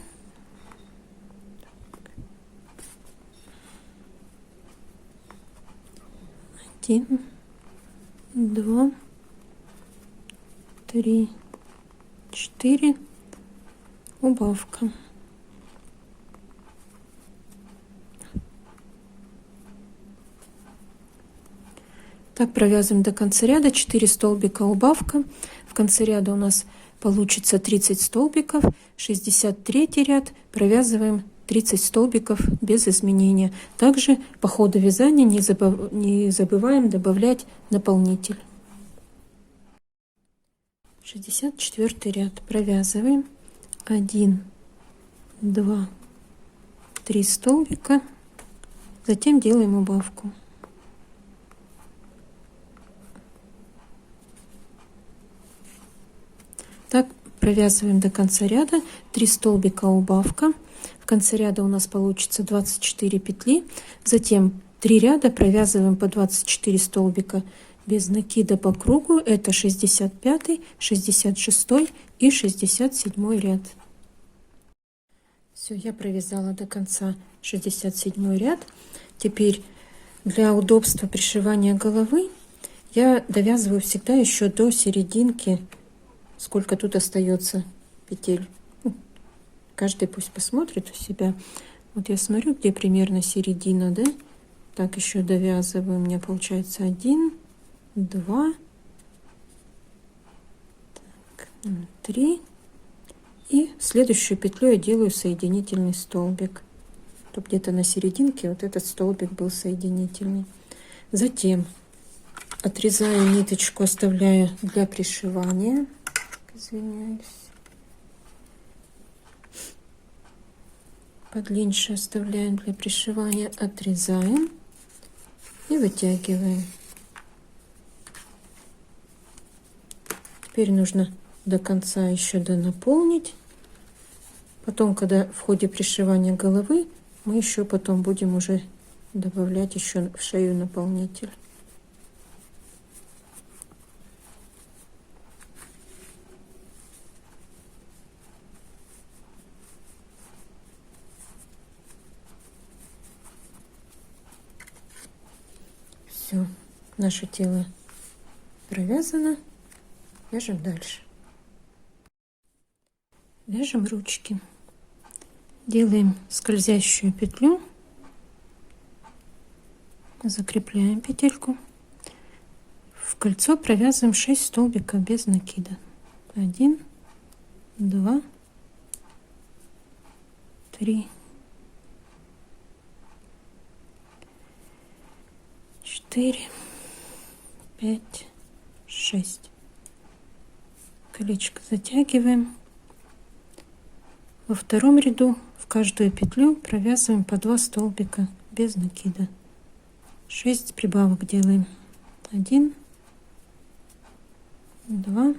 1, 2, 3, 4. Убавка. Так провязываем до конца ряда. 4 столбика, убавка. В конце ряда у нас получится 30 столбиков. 63 ряд. Провязываем 30 столбиков без изменения. Также по ходу вязания не забываем добавлять наполнитель. 64 ряд. Провязываем 1, 2, 3 столбика. Затем делаем убавку. Так провязываем до конца ряда. 3 столбика, убавка. В конце ряда у нас получится 24 петли. Затем 3 ряда провязываем по 24 столбика без накида по кругу. Это 65, 66 и 67 ряд. Все, я провязала до конца 67 ряд. Теперь для удобства пришивания головы я довязываю всегда еще до серединки, сколько тут остается петель. Каждый пусть посмотрит у себя. Вот я смотрю, где примерно середина, да? Так, еще довязываю. У меня получается 1, 2, 3. И следующую петлю я делаю соединительный столбик. Чтобы где-то на серединке вот этот столбик был соединительный. Затем отрезаю ниточку, оставляю для пришивания. Извиняюсь. Подлиннее оставляем для пришивания, отрезаем и вытягиваем. Теперь нужно до конца еще донаполнить. Потом, когда в ходе пришивания головы, мы еще потом будем уже добавлять еще в шею наполнитель. Все, наше тело провязано. Вяжем дальше. Вяжем ручки. Делаем скользящую петлю. Закрепляем петельку. В кольцо провязываем 6 столбиков без накида. 1, 2, 3, 4, 5, 6. Колечко затягиваем. Во втором ряду в каждую петлю провязываем по 2 столбика без накида. 6 прибавок делаем. 1, 2,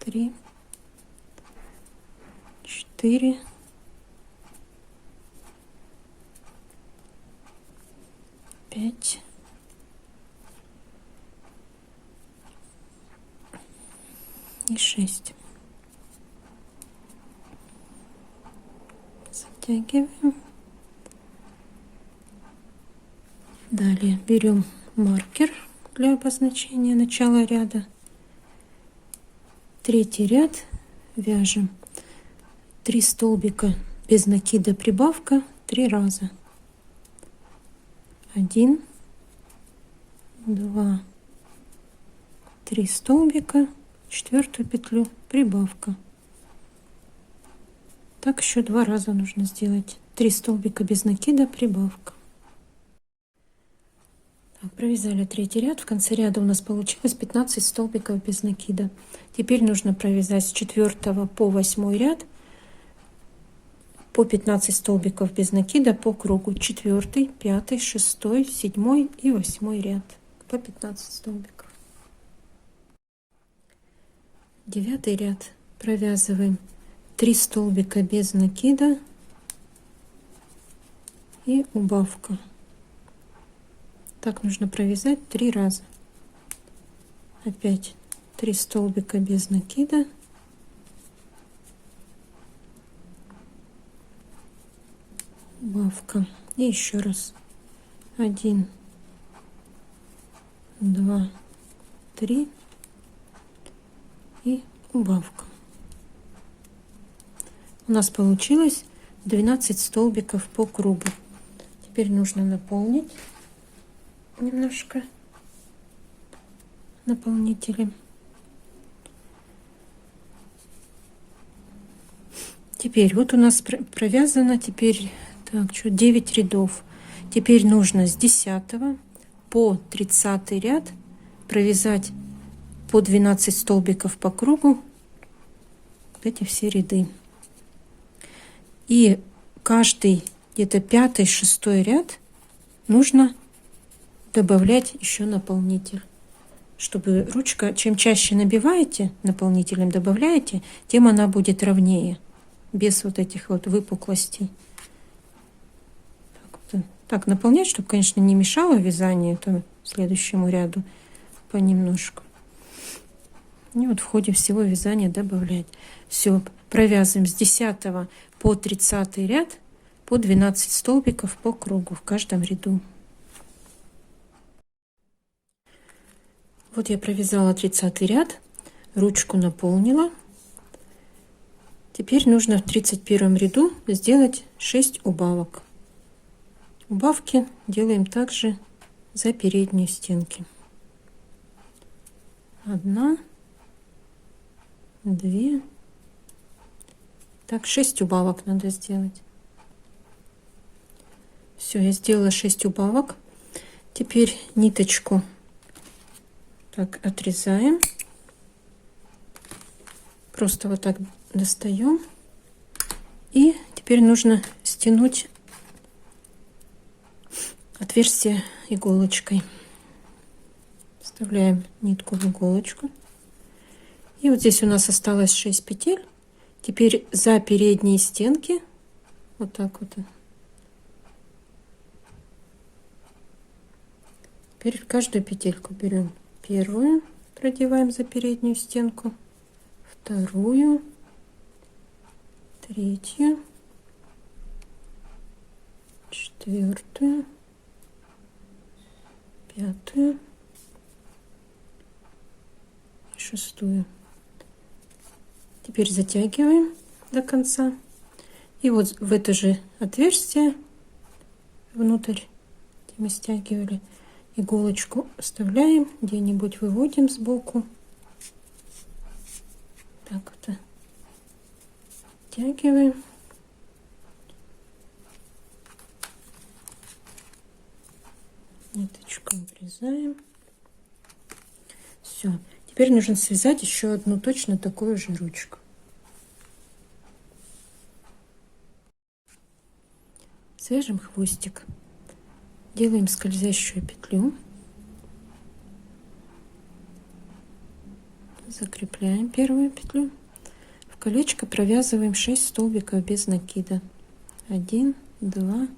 3, 4, 5, и 6. Затягиваем. Далее берем маркер для обозначения начала ряда. Третий ряд вяжем 3 столбика без накида прибавка 3 раза. 1, 2, 3 столбика, 4 петлю прибавка. Так еще 2 раза нужно сделать. 3 столбика без накида прибавка. Так, провязали третий ряд. В конце ряда у нас получилось 15 столбиков без накида. Теперь нужно провязать с 4 по 8 ряд по 15 столбиков без накида по кругу. 4, 5, 6, 7 и 8 ряд по 15 столбиков. 9 ряд провязываем 3 столбика без накида и убавка. Так нужно провязать 3 раза. Опять 3 столбика без накида, убавка. И еще раз. 1, 2, 3 и убавка. У нас получилось 12 столбиков по кругу. Теперь нужно наполнить немножко наполнителем. Теперь вот у нас провязано теперь так, 9 рядов. Теперь нужно с 10 по 30 ряд провязать по 12 столбиков по кругу вот эти все ряды. И каждый где-то 5-6 ряд нужно добавлять еще наполнитель, чтобы ручка, чем чаще набиваете наполнителем, добавляете, тем она будет ровнее, без вот этих вот выпуклостей. так наполнять, чтобы, конечно, не мешало вязание, то следующему ряду понемножку. И вот в ходе всего вязания добавлять. Все, провязываем с 10 по 30 ряд по 12 столбиков по кругу в каждом ряду. Вот я провязала 30 ряд, ручку наполнила. Теперь нужно в 31 ряду сделать 6 убавок. Убавки делаем также за передние стенки. 1, 2, так 6 убавок надо сделать. Все, я сделала 6 убавок. Теперь ниточку так отрезаем, просто вот так достаем, и теперь нужно стянуть отверстие иголочкой. Вставляем нитку в иголочку, и вот здесь у нас осталось 6 петель. Теперь за передние стенки вот так вот. Теперь каждую петельку берем. Первую продеваем за переднюю стенку, вторую, третью, четвертую, пятую и шестую. Теперь затягиваем до конца, и вот в это же отверстие внутрь, где мы стягивали, иголочку вставляем, где-нибудь выводим сбоку, так вот втягиваем, ниточку обрезаем. Все, теперь нужно связать еще одну точно такую же ручку. Свяжем хвостик. Делаем скользящую петлю, закрепляем первую петлю, в колечко провязываем 6 столбиков без накида. 1, 2,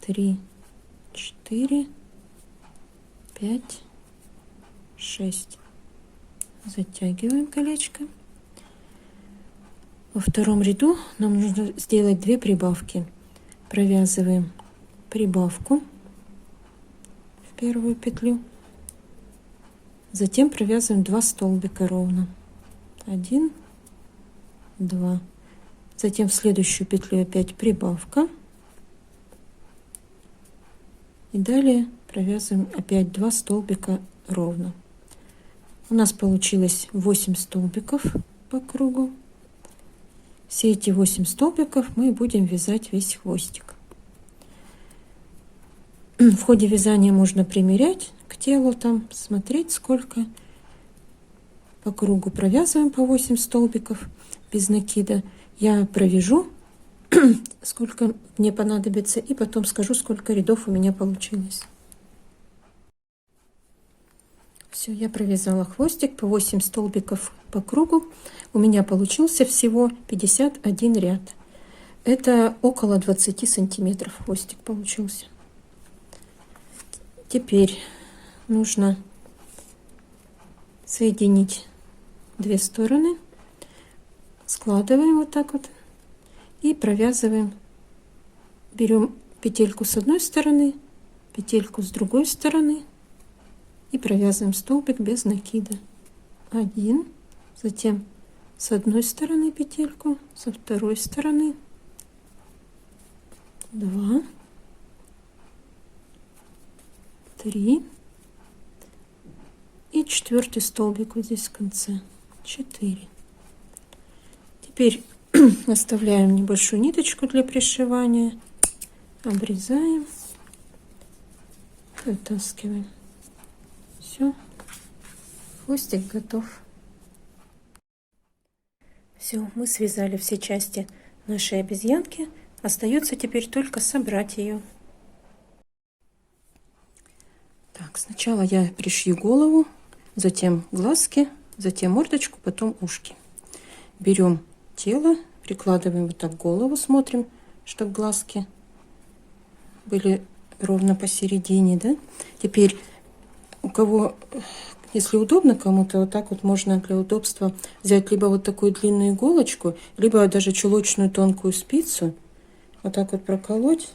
3, 4, 5, 6. Затягиваем колечко. Во втором ряду нам нужно сделать 2 прибавки. Провязываем прибавку в первую петлю, затем провязываем 2 столбика ровно. 1, 2. Затем в следующую петлю опять прибавка, и далее провязываем опять 2 столбика ровно. У нас получилось 8 столбиков по кругу. Все эти 8 столбиков мы будем вязать весь хвостик. В ходе вязания можно примерять к телу, там смотреть, сколько по кругу провязываем по 8 столбиков без накида. Я провяжу, сколько мне понадобится, и потом скажу, сколько рядов у меня получилось. Все, я провязала хвостик по 8 столбиков по кругу. У меня получился всего 51 ряд. Это около 20 сантиметров хвостик получился. Теперь нужно соединить 2 стороны, складываем вот так вот и провязываем. Берем петельку с одной стороны, петельку с другой стороны и провязываем столбик без накида. 1, затем с одной стороны петельку, со второй стороны 2, 3 и 4 столбик вот здесь в конце 4. Теперь оставляем небольшую ниточку для пришивания, обрезаем, вытаскиваем. Все, хвостик готов. Все, мы связали все части нашей обезьянки. Остается теперь только собрать ее. Так, сначала я пришью голову, затем глазки, затем мордочку, потом ушки. Берем тело, прикладываем вот так голову, смотрим, чтобы глазки были ровно посередине, да? Теперь у кого, если удобно кому-то, вот так вот можно для удобства взять либо вот такую длинную иголочку, либо даже чулочную тонкую спицу, вот так вот проколоть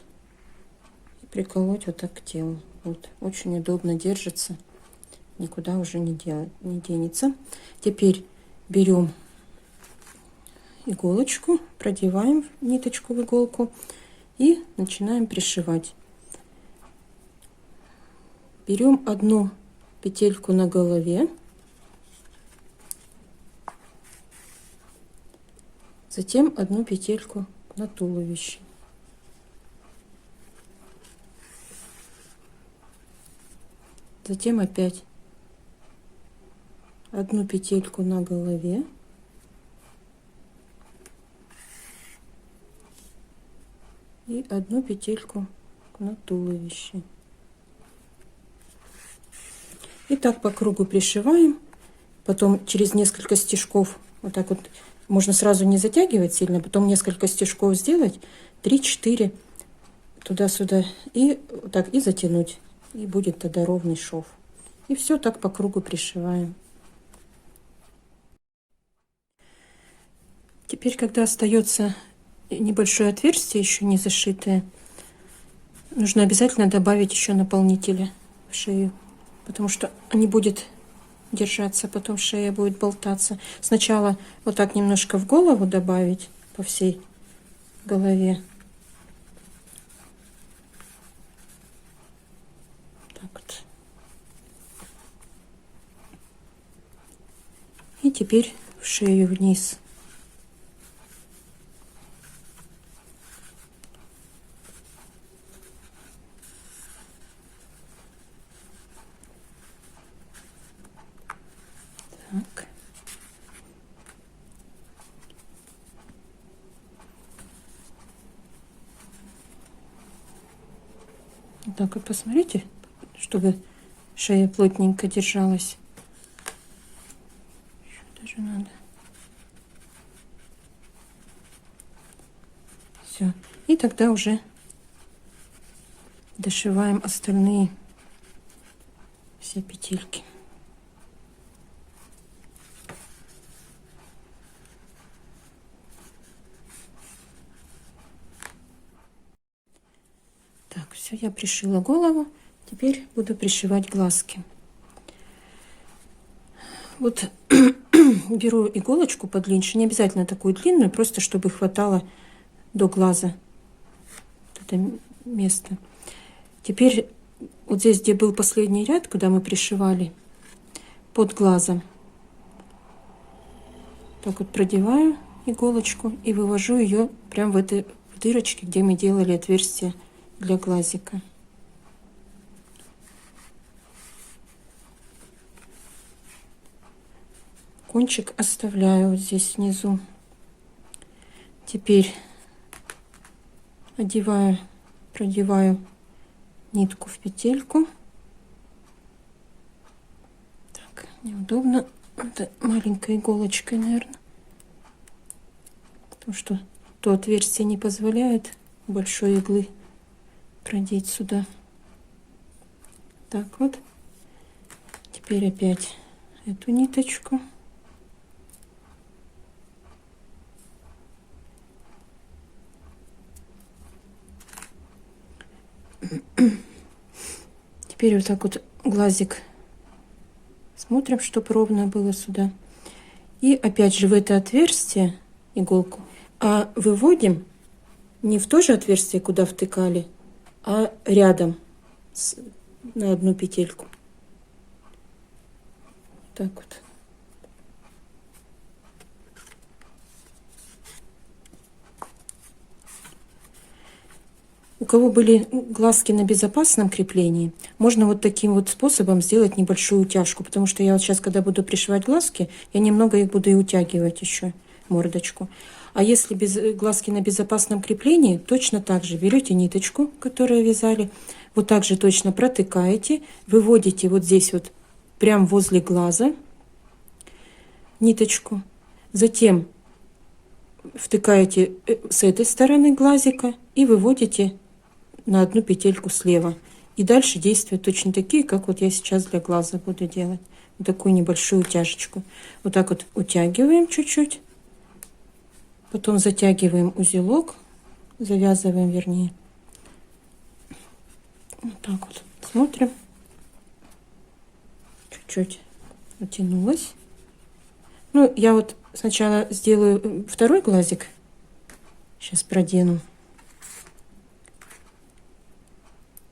и приколоть вот так к телу. Вот, очень удобно держится, никуда уже не денется. Теперь берем иголочку, продеваем ниточку в иголку и начинаем пришивать. Берем одну петельку на голове, затем одну петельку на туловище. Затем опять одну петельку на голове, и одну петельку на туловище. И так по кругу пришиваем. Потом через несколько стежков, вот так вот, можно сразу не затягивать сильно, потом несколько стежков сделать, 3-4 туда-сюда, и вот так и затянуть. И будет тогда ровный шов. И все так по кругу пришиваем. Теперь, когда остается небольшое отверстие, еще не зашитое, нужно обязательно добавить еще наполнителя в шею, потому что не будет держаться, потом шея будет болтаться. Сначала вот так немножко в голову добавить, по всей голове. Так вот. И теперь в шею вниз. Так. Так вот посмотрите, чтобы шея плотненько держалась. Еще даже надо. Все. И тогда уже дошиваем остальные все петельки. Так, все, я пришила голову. Теперь буду пришивать глазки. Вот беру иголочку подлиннее, не обязательно такую длинную, просто чтобы хватало до глаза вот это место. Теперь вот здесь, где был последний ряд, куда мы пришивали, под глазом, так вот продеваю иголочку и вывожу ее прямо в этой дырочке, где мы делали отверстие для глазика. Кончик оставляю вот здесь внизу. Теперь продеваю нитку в петельку. Так, неудобно. Это маленькой иголочкой, наверное. Потому что то отверстие не позволяет большой иглы продеть сюда. Так вот. Теперь опять эту ниточку. Теперь вот так вот глазик смотрим, чтобы ровно было сюда. И опять же в это отверстие иголку, а выводим не в то же отверстие, куда втыкали, а рядом на одну петельку. Так вот. У кого были глазки на безопасном креплении, можно вот таким вот способом сделать небольшую утяжку, потому что я вот сейчас, когда буду пришивать глазки, я немного их буду и утягивать еще, мордочку. А если глазки на безопасном креплении, точно так же берете ниточку, которую вязали, вот так же точно протыкаете, выводите вот здесь вот, прям возле глаза ниточку, затем втыкаете с этой стороны глазика и выводите на одну петельку слева. И дальше действия точно такие, как вот я сейчас для глаза буду делать. Вот такую небольшую утяжечку. Вот так вот утягиваем чуть-чуть. Потом затягиваем узелок. Завязываем, вернее. Вот так вот. Смотрим. Чуть-чуть утянулась. Ну, я вот сначала сделаю второй глазик. Сейчас продену.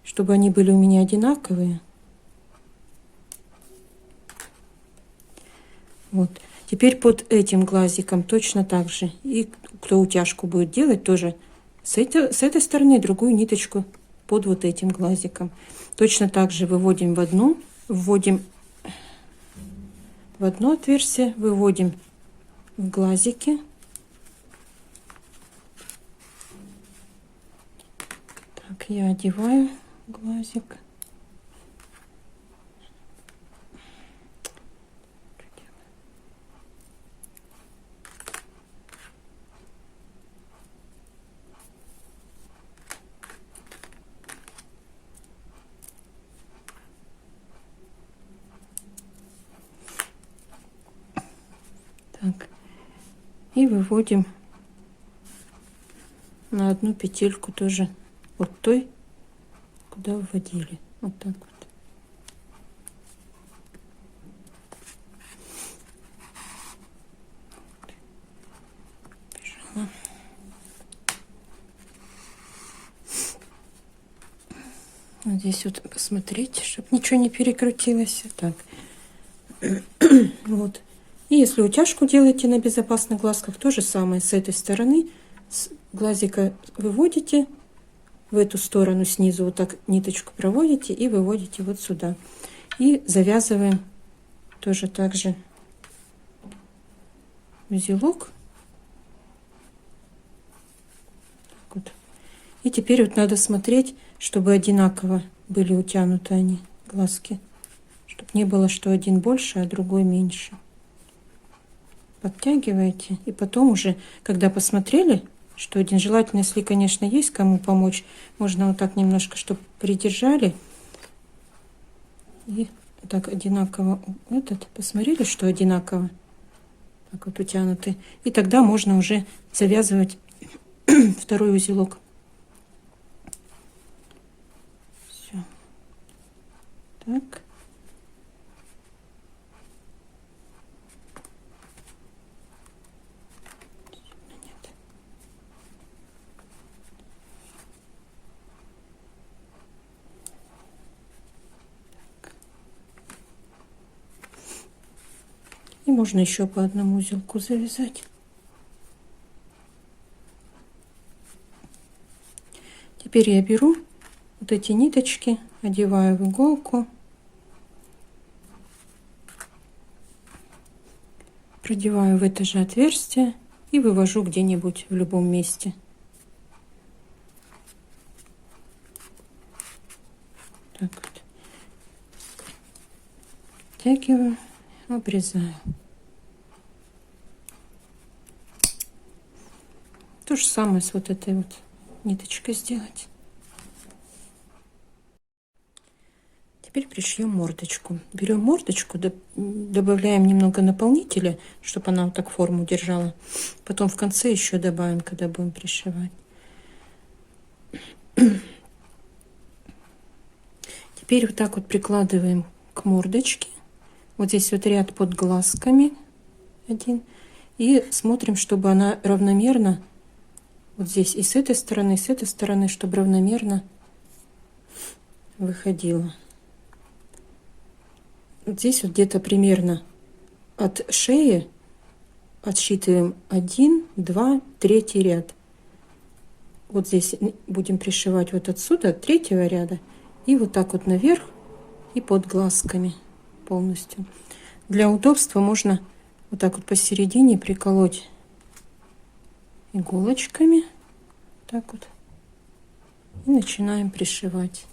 Чтобы они были у меня одинаковые. Вот. Теперь под этим глазиком точно так же. И кто утяжку будет делать, тоже с этой стороны другую ниточку под вот этим глазиком. Точно так же выводим в одну, вводим в одно отверстие, выводим в глазики. Так, я одеваю глазик. Так, и выводим на одну петельку тоже вот той, куда вводили. Вот так вот. Бежала. Вот здесь вот посмотрите, чтобы ничего не перекрутилось. Так. Вот. И если утяжку делаете на безопасных глазках, то же самое с этой стороны. С глазика выводите в эту сторону снизу, вот так ниточку проводите и выводите вот сюда. И завязываем тоже так же узелок. Так вот. И теперь вот надо смотреть, чтобы одинаково были утянуты они, глазки. Чтобы не было, что один больше, а другой меньше. Подтягиваете. И потом уже, когда посмотрели, что один, желательно, если, конечно, есть кому помочь, можно вот так немножко, чтобы придержали. И так одинаково посмотрели, что одинаково. Так вот утянуты. И тогда можно уже завязывать второй узелок. Все. Так. И можно еще по одному узелку завязать. Теперь я беру вот эти ниточки, одеваю в иголку, продеваю в это же отверстие и вывожу где-нибудь в любом месте. Так вот. Втягиваю, обрезаю. То же самое с вот этой вот ниточкой сделать. Теперь пришьем мордочку. Берем мордочку, добавляем немного наполнителя, чтобы она вот так форму держала. Потом в конце еще добавим, когда будем пришивать. Теперь вот так вот прикладываем к мордочке. Вот здесь вот ряд под глазками один. И смотрим, чтобы она равномерно, вот здесь и с этой стороны, чтобы равномерно выходила. Вот здесь вот где-то примерно от шеи отсчитываем 1, 2, 3 ряд. Вот здесь будем пришивать вот отсюда, от 3-го ряда, и вот так вот наверх и под глазками полностью. Для удобства можно вот так вот посередине приколоть иголочками, так вот, и начинаем пришивать.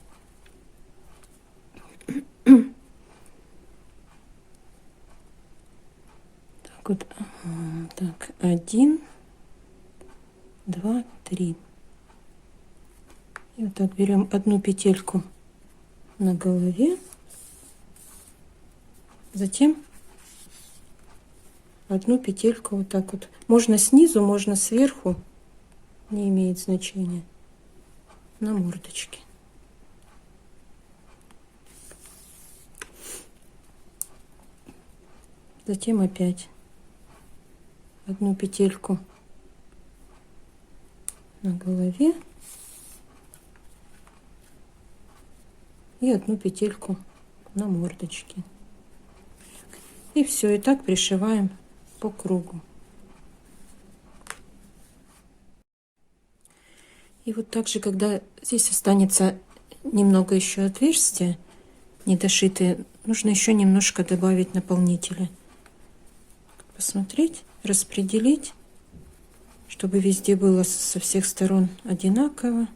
Вот, так, 1, 2, 3. И вот так берем одну петельку на голове, затем одну петельку вот так вот. Можно снизу, можно сверху, не имеет значения, на мордочке. Затем опять одну петельку на голове и одну петельку на мордочке. И все, и так пришиваем по кругу. И вот также, когда здесь останется немного еще отверстия недошитые, нужно еще немножко добавить наполнителя. Посмотреть, распределить, чтобы везде было со всех сторон одинаково.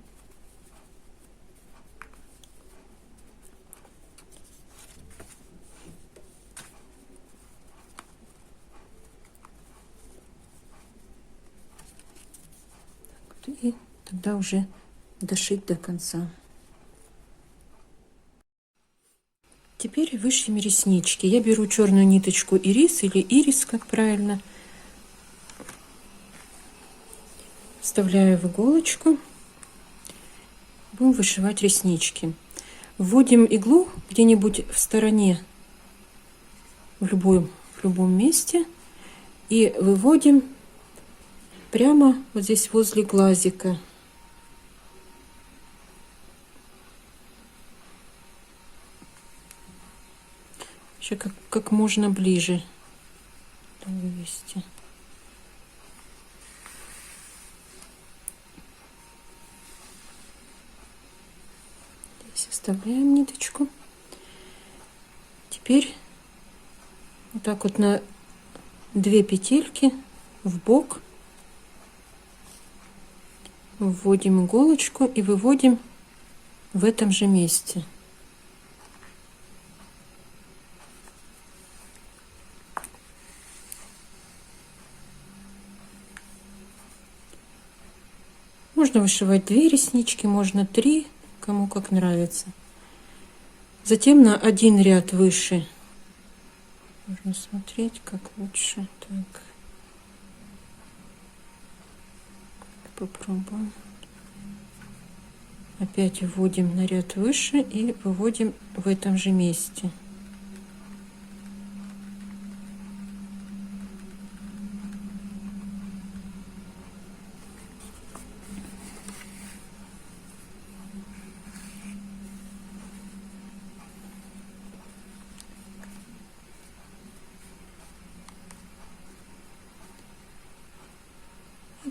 И тогда уже дошить до конца. Теперь вышьем реснички. Я беру черную ниточку ирис или ирис, как правильно. Вставляю в иголочку. Будем вышивать реснички. Вводим иглу где-нибудь в стороне, в любом месте, и выводим прямо вот здесь возле глазика. Еще как можно ближе вывести. Здесь оставляем ниточку. Теперь вот так вот на 2 петельки в бок вводим иголочку и выводим в этом же месте. Можно вышивать 2 реснички, можно 3, кому как нравится. Затем на один ряд выше можно смотреть, как лучше. Так, попробуем. Опять вводим на ряд выше и выводим в этом же месте.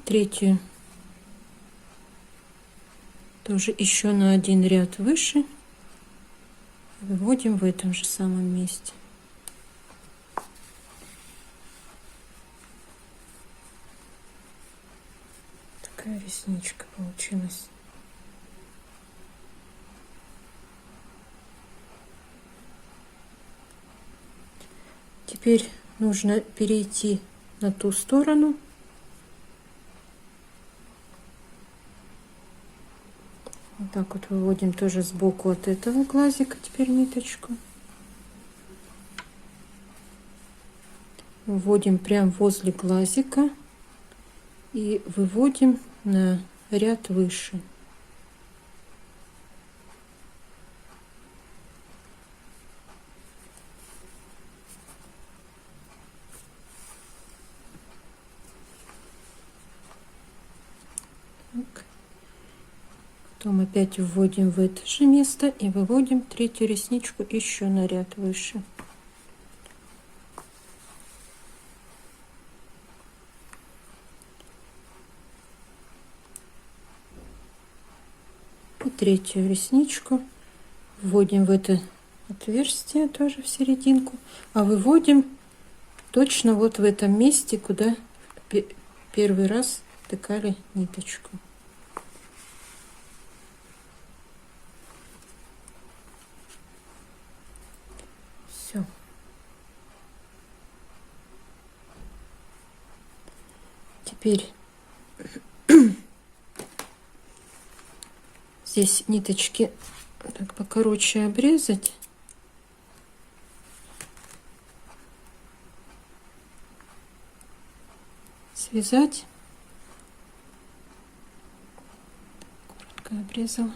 Третью тоже еще на один ряд выше выводим в этом же самом месте. Такая ресничка получилась. Теперь нужно перейти на ту сторону. Вот так вот выводим тоже сбоку от этого глазика теперь ниточку. Вводим прям возле глазика и выводим на ряд выше. Так. Потом опять вводим в это же место и выводим третью ресничку еще на ряд выше. И третью ресничку вводим в это отверстие тоже в серединку, а выводим точно вот в этом месте, куда первый раз втыкали ниточку. Все. Теперь Здесь ниточки так покороче обрезать. Связать. Коротко обрезала.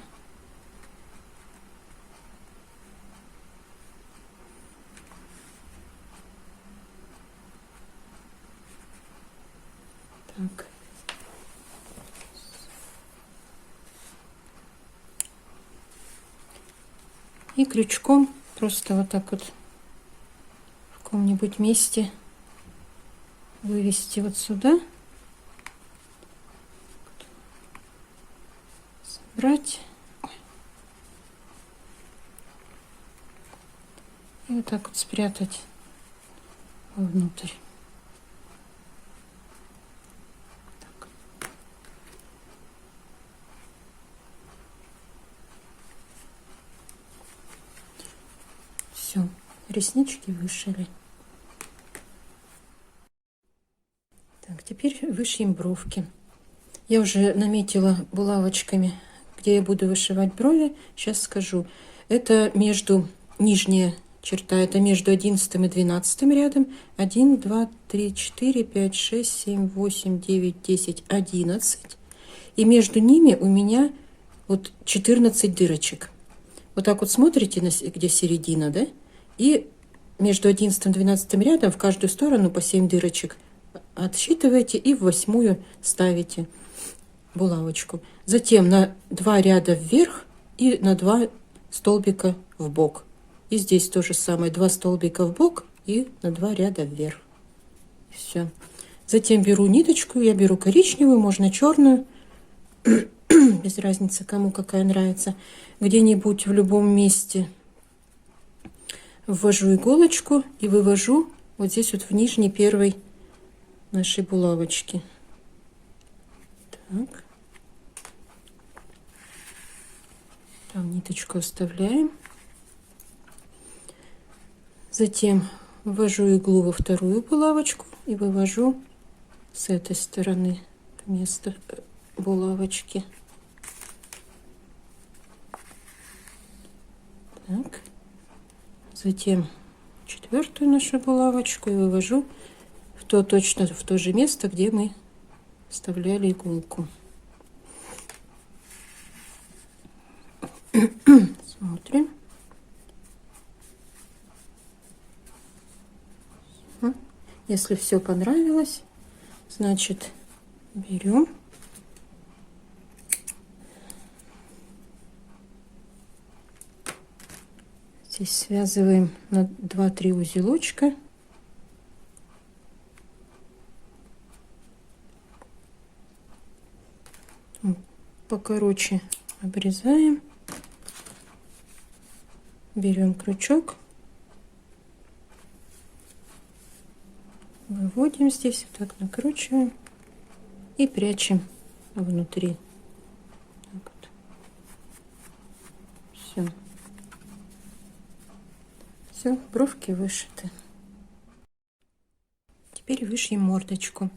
Так. И крючком просто вот так вот в каком-нибудь месте вывести вот сюда. Собрать. И вот так вот спрятать внутрь. Так. Все, реснички вышили. Так, теперь вышьем бровки. Я уже наметила булавочками, где я буду вышивать брови. Сейчас скажу. Это между нижняя черта, это между 11 и 12 рядом. 1, 2, 3, 4, 5, 6, 7, 8, 9, 10, 11. И между ними у меня вот 14 дырочек. Вот так вот смотрите, где середина, да? И между 11 и 12 рядом в каждую сторону по 7 дырочек отсчитываете и в 8 ставите булавочку. Затем на 2 ряда вверх и на 2 столбика в бок. И здесь то же самое. 2 столбика в бок и на 2 ряда вверх. Все. Затем беру ниточку. Я беру коричневую, можно черную. Без разницы, кому какая нравится. Где-нибудь в любом месте ввожу иголочку и вывожу вот здесь вот в нижней первой нашей булавочки. Так. Там ниточку оставляем. Затем ввожу иглу во вторую булавочку и вывожу с этой стороны вместо булавочки. Так. Затем четвертую нашу булавочку и вывожу точно в то же место, где мы вставляли иголку. Смотрим. Если все понравилось, значит, берем здесь связываем на 2-3 узелочка. Покороче обрезаем. Берем крючок. Выводим здесь, вот так накручиваем и прячем внутри. Так вот. Все. Все, бровки вышиты. Теперь вышьем мордочку.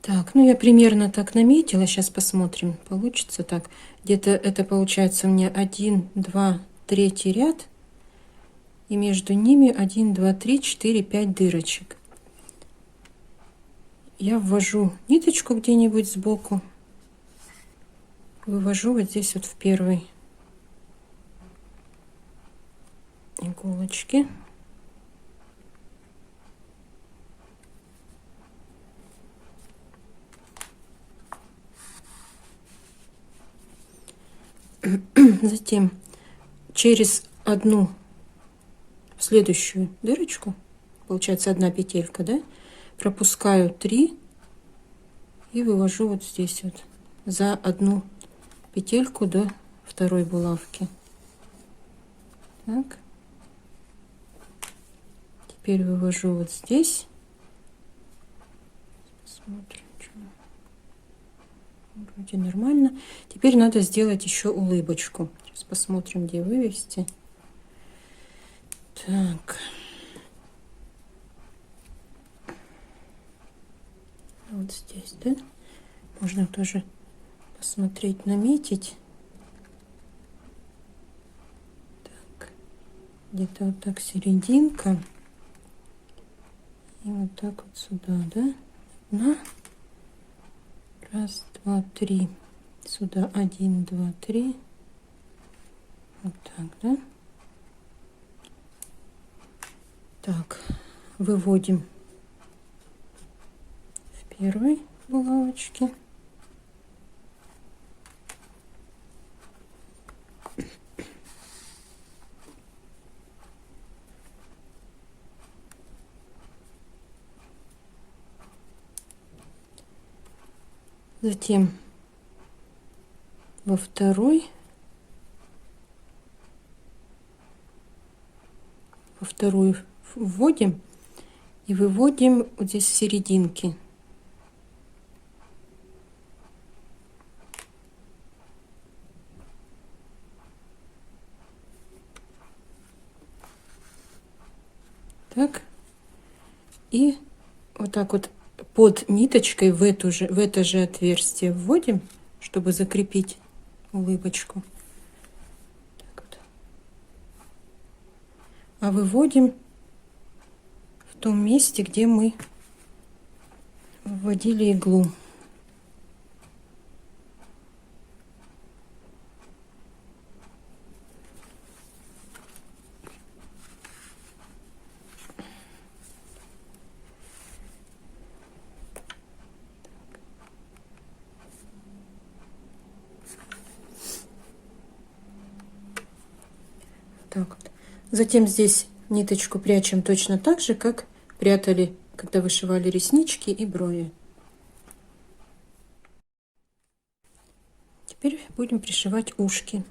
Так, ну я примерно так наметила. Сейчас посмотрим, получится так. Где-то это получается у меня 1, 2, 3 ряд. И между ними 1, 2, 3, 4, 5 дырочек. Я ввожу ниточку где-нибудь сбоку. Вывожу вот здесь вот в первой иголочке. Затем через одну следующую дырочку, получается 1 петелька, да, пропускаю 3 и вывожу вот здесь вот за одну петельку до второй булавки. Так. Теперь вывожу вот здесь. Посмотрим, что вроде нормально. Теперь надо сделать еще улыбочку. Сейчас посмотрим, где вывести. Так. Вот здесь, да? Можно тоже посмотреть, наметить. где-то вот так серединка. И вот так вот сюда, да? На. Раз, два, три. Сюда 1, 2, 3. Вот так, да? Так, выводим в первой булавочке. Затем во вторую вводим и выводим вот здесь в серединке. Так. И вот так вот под ниточкой в это же отверстие вводим, чтобы закрепить улыбочку. Так вот. А выводим в том месте, где мы вводили иглу. Так вот. Затем здесь ниточку прячем точно так же, как прятали, когда вышивали реснички и брови. Теперь будем пришивать ушки.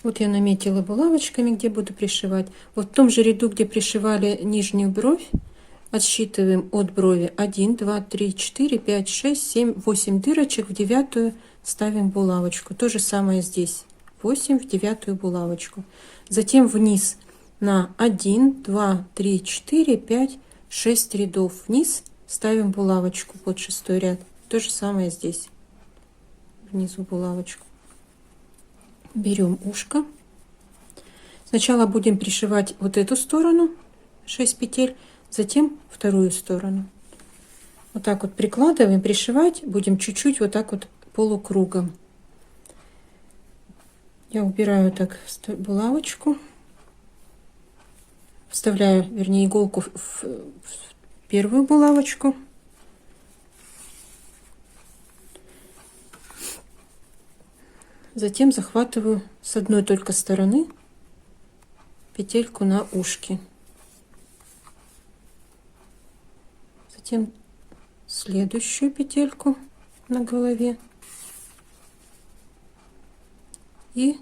Вот я наметила булавочками, где буду пришивать. Вот в том же ряду, где пришивали нижнюю бровь, отсчитываем от брови 1, 2, 3, 4, 5, 6, 7, 8 дырочек. В 9 ставим булавочку. То же самое здесь. 8 в 9 булавочку. Затем вниз на 1, 2, 3, 4, 5, 6 рядов вниз ставим булавочку под 6 ряд. То же самое здесь. Внизу булавочку. Берем ушко. Сначала будем пришивать вот эту сторону 6 петель, затем вторую сторону. Вот так вот прикладываем, пришивать будем чуть-чуть вот так вот полукругом. Я убираю так булавочку, вставляю, вернее, иголку в первую булавочку. Затем захватываю с одной только стороны петельку на ушке. Затем следующую петельку на голове и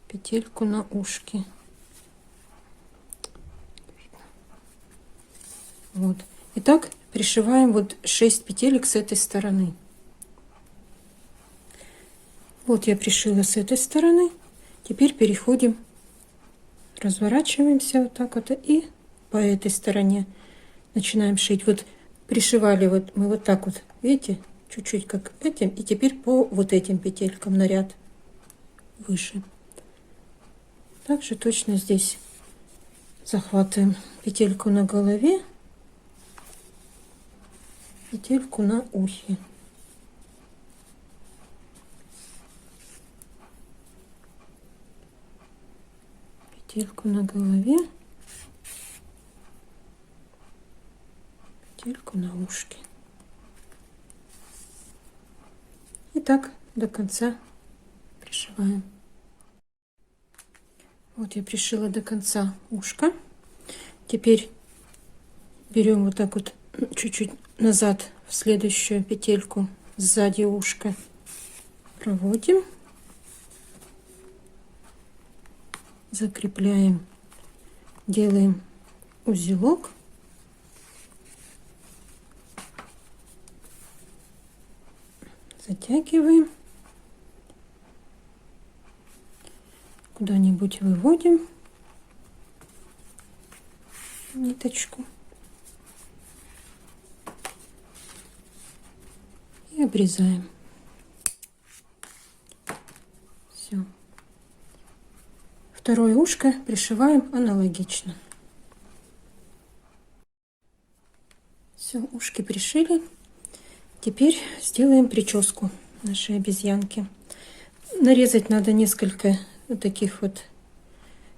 петельку на ушке. Вот. Итак, пришиваем вот 6 петелек с этой стороны. Вот я пришила с этой стороны. Теперь переходим, разворачиваемся вот так вот и по этой стороне начинаем шить. Вот пришивали вот мы вот так вот, видите, чуть-чуть как этим, и теперь по вот этим петелькам на ряд выше. Также точно здесь захватываем петельку на голове, петельку на ухе. Петельку на голове, петельку на ушке. И так до конца пришиваем. Вот я пришила до конца ушко. Теперь берем вот так вот чуть-чуть назад в следующую петельку сзади ушка, проводим, закрепляем, делаем узелок, затягиваем, куда-нибудь выводим ниточку и обрезаем. Второе ушко пришиваем аналогично. Все, ушки пришили. Теперь сделаем прическу нашей обезьянки. Нарезать надо несколько вот таких вот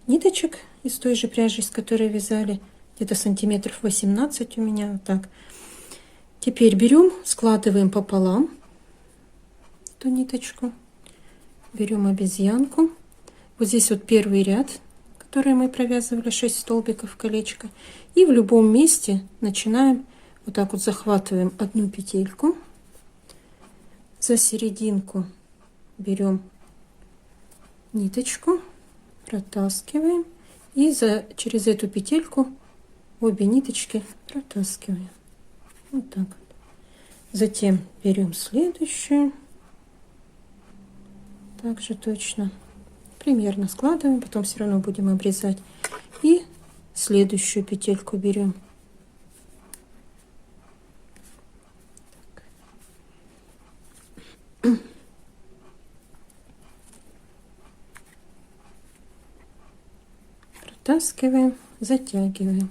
ниточек из той же пряжи, из которой вязали. Где-то сантиметров 18 у меня, вот так. Теперь берем, складываем пополам эту ниточку. Берем обезьянку. Вот здесь вот первый ряд, который мы провязывали, 6 столбиков колечко. И в любом месте начинаем вот так вот, захватываем одну петельку. За серединку берем ниточку, протаскиваем и через эту петельку обе ниточки протаскиваем. Вот так вот. Затем берем следующую. Также точно. Примерно складываем, потом все равно будем обрезать. И следующую петельку берем. Протаскиваем, затягиваем.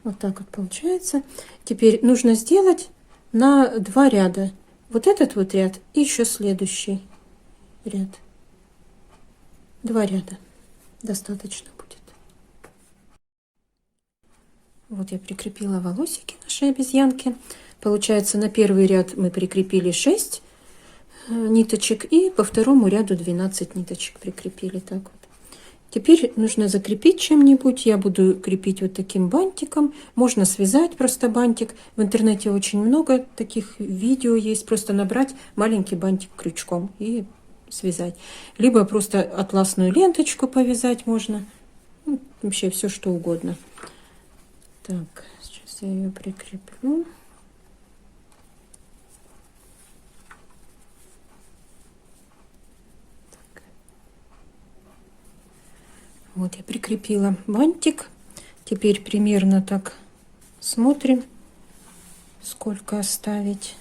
Вот так вот получается. Теперь нужно сделать на 2 ряда. Вот этот вот ряд и еще следующий ряд. 2 ряда достаточно будет. Вот я прикрепила волосики нашей обезьянки. Получается, на первый ряд мы прикрепили 6 ниточек и по второму ряду 12 ниточек прикрепили. Так вот. Теперь нужно закрепить чем-нибудь. Я буду крепить вот таким бантиком. Можно связать просто бантик. В интернете очень много таких видео есть. Просто набрать маленький бантик крючком и связать. Либо просто атласную ленточку повязать можно. Ну, вообще все что угодно. Так, сейчас я ее прикреплю. Вот я прикрепила бантик. Теперь примерно так смотрим, сколько оставить.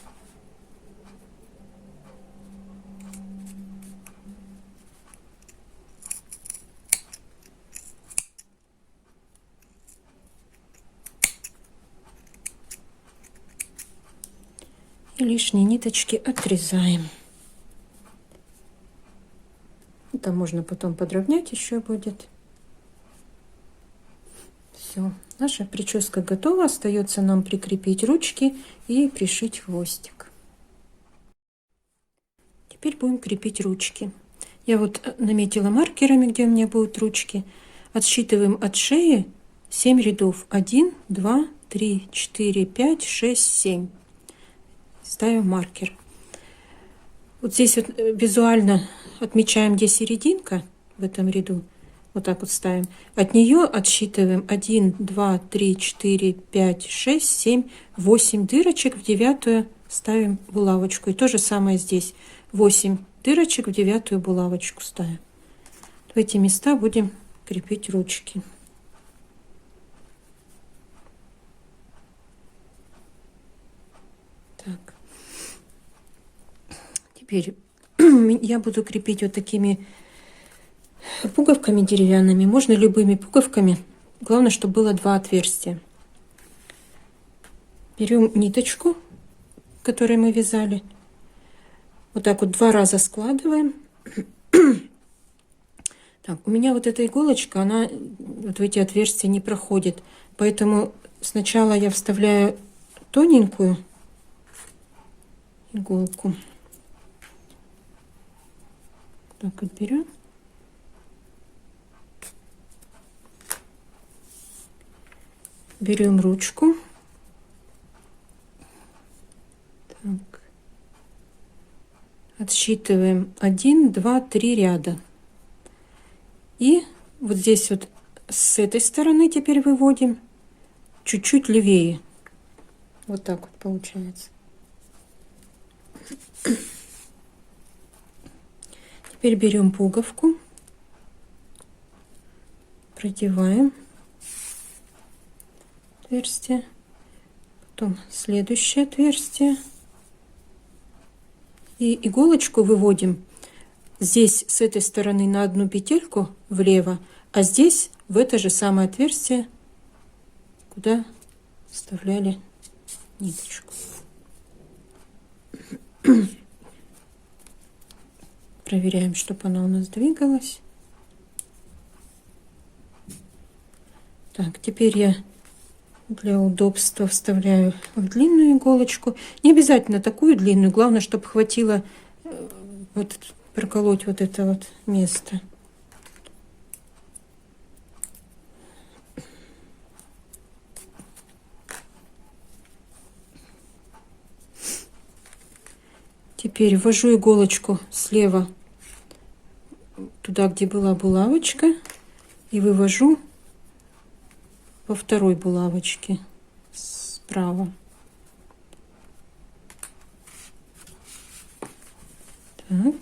И лишние ниточки отрезаем. Это можно потом подровнять еще будет. Все, наша прическа готова. Остается нам прикрепить ручки и пришить хвостик. Теперь будем крепить ручки. Я вот наметила маркерами, где у меня будут ручки. Отсчитываем от шеи 7 рядов. 1, 2, 3, 4, 5, 6, 7. Ставим маркер. Вот здесь вот визуально отмечаем, где серединка в этом ряду. Вот так вот ставим. От нее отсчитываем 1, 2, 3, 4, 5, 6, 7, 8 дырочек. В 9 ставим булавочку. И то же самое здесь. 8 дырочек в 9 булавочку ставим. В эти места будем крепить ручки. Так. Теперь я буду крепить вот такими пуговками деревянными. Можно любыми пуговками. Главное, чтобы было 2 отверстия. Берем ниточку, которой мы вязали. Вот так вот 2 раза складываем. Так, у меня вот эта иголочка, она вот в эти отверстия не проходит. Поэтому сначала я вставляю тоненькую иголку. Так вот берем. Берем ручку. Так. Отсчитываем 1, 2, 3 ряда. И вот здесь вот с этой стороны теперь выводим чуть-чуть левее. Вот так вот получается. Теперь берем пуговку, продеваем отверстие, потом следующее отверстие и иголочку выводим здесь с этой стороны на одну петельку влево, а здесь в это же самое отверстие, куда вставляли ниточку. Проверяем, чтобы она у нас двигалась. Так, теперь я для удобства вставляю в длинную иголочку. Не обязательно такую длинную, главное, чтобы хватило вот проколоть вот это вот место. Теперь ввожу иголочку слева туда, где была булавочка, и вывожу во второй булавочке справа. Так.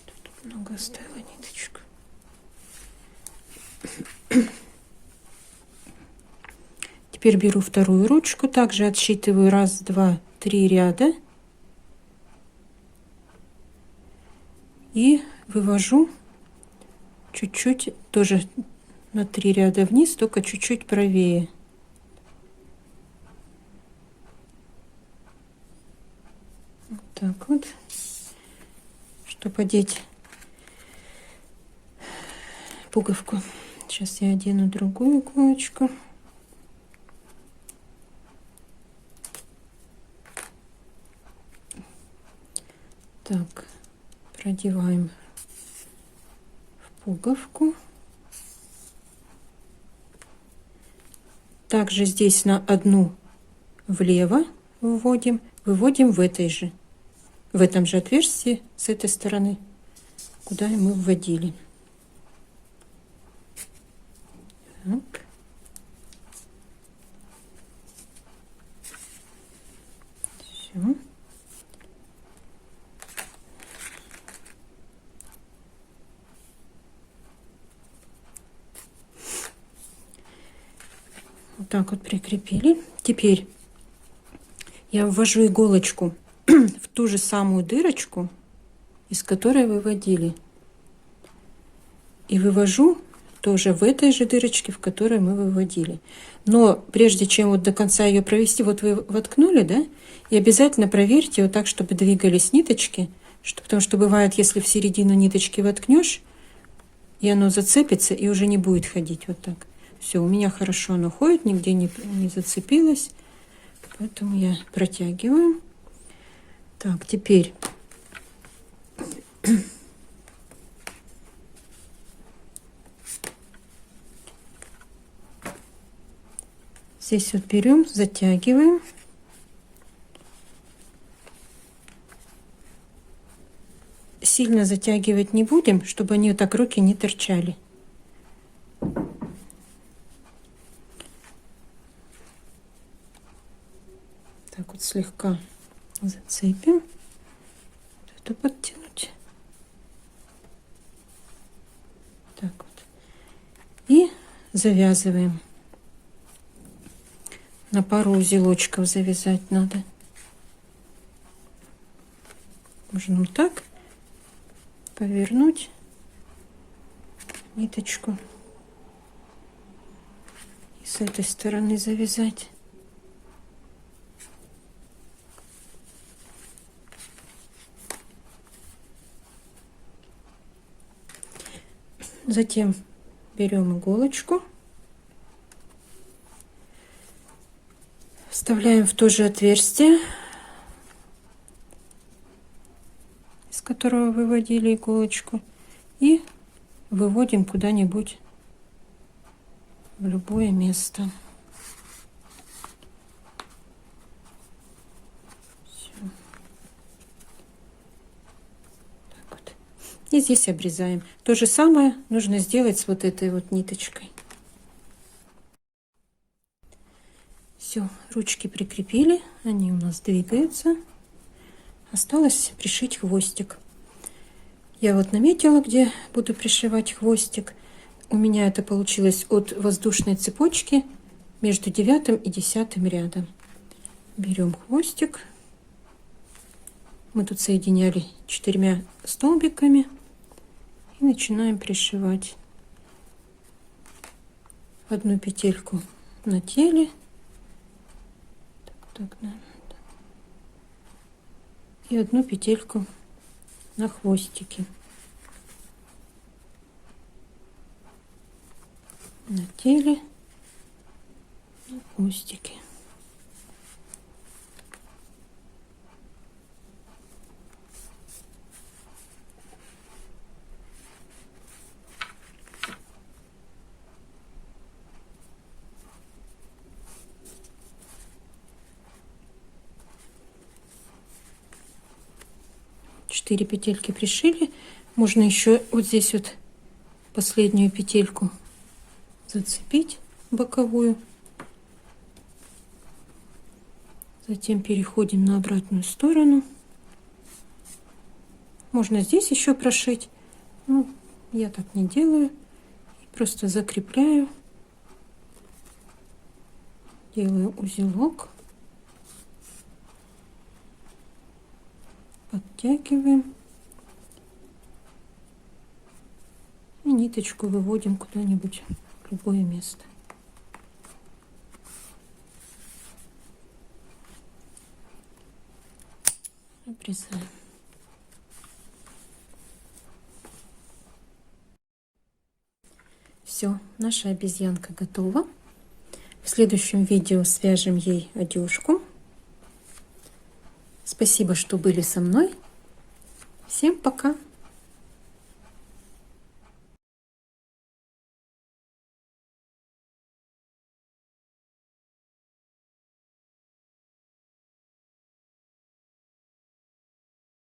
Тут много оставила ниточку. Теперь беру вторую ручку, также отсчитываю 1, 2, 3 ряда и вывожу чуть-чуть тоже на 3 ряда вниз, только чуть-чуть правее. Вот так вот, чтобы одеть пуговку. Сейчас я одену другую иголочку. Так, продеваем в пуговку. Также здесь на одну влево выводим в этом же отверстии с этой стороны, куда мы вводили. Так. Все. Вот так вот прикрепили. Теперь я ввожу иголочку в ту же самую дырочку, из которой выводили. И вывожу тоже в этой же дырочке, в которой мы выводили. Но прежде чем вот до конца ее провести, вот вы воткнули, да, и обязательно проверьте вот так, чтобы двигались ниточки, потому что бывает, если в середину ниточки воткнешь, и оно зацепится, и уже не будет ходить вот так. Все, у меня хорошо оно ходит, нигде не зацепилось, поэтому я протягиваю. Так, теперь здесь вот берем, затягиваем. Сильно затягивать не будем, чтобы они вот так руки не торчали. Так вот слегка зацепим. Вот это подтянуть. Так вот. И завязываем. На пару узелочков завязать надо. Можно вот так повернуть ниточку и с этой стороны завязать. Затем берем иголочку, вставляем в то же отверстие, из которого выводили иголочку, и выводим куда-нибудь в любое место. Всё. Так вот. И здесь обрезаем. То же самое нужно сделать с вот этой вот ниточкой. Все, ручки прикрепили, они у нас двигаются. Осталось пришить хвостик. Я вот наметила, где буду пришивать хвостик. У меня это получилось от воздушной цепочки между 9 и 10 рядом. Берем хвостик. Мы тут соединяли 4 столбиками и начинаем пришивать одну петельку на теле. И одну петельку на хвостике. На теле, на хвостике. Четыре петельки пришили. Можно еще вот здесь вот последнюю петельку зацепить, боковую. Затем переходим на обратную сторону. Можно здесь еще прошить. Ну, я так не делаю. Просто закрепляю. Делаю узелок. Подтягиваем. И ниточку выводим куда-нибудь в любое место. Обрезаем. Все, наша обезьянка готова. В следующем видео свяжем ей одежку. Спасибо, что были со мной. Всем пока!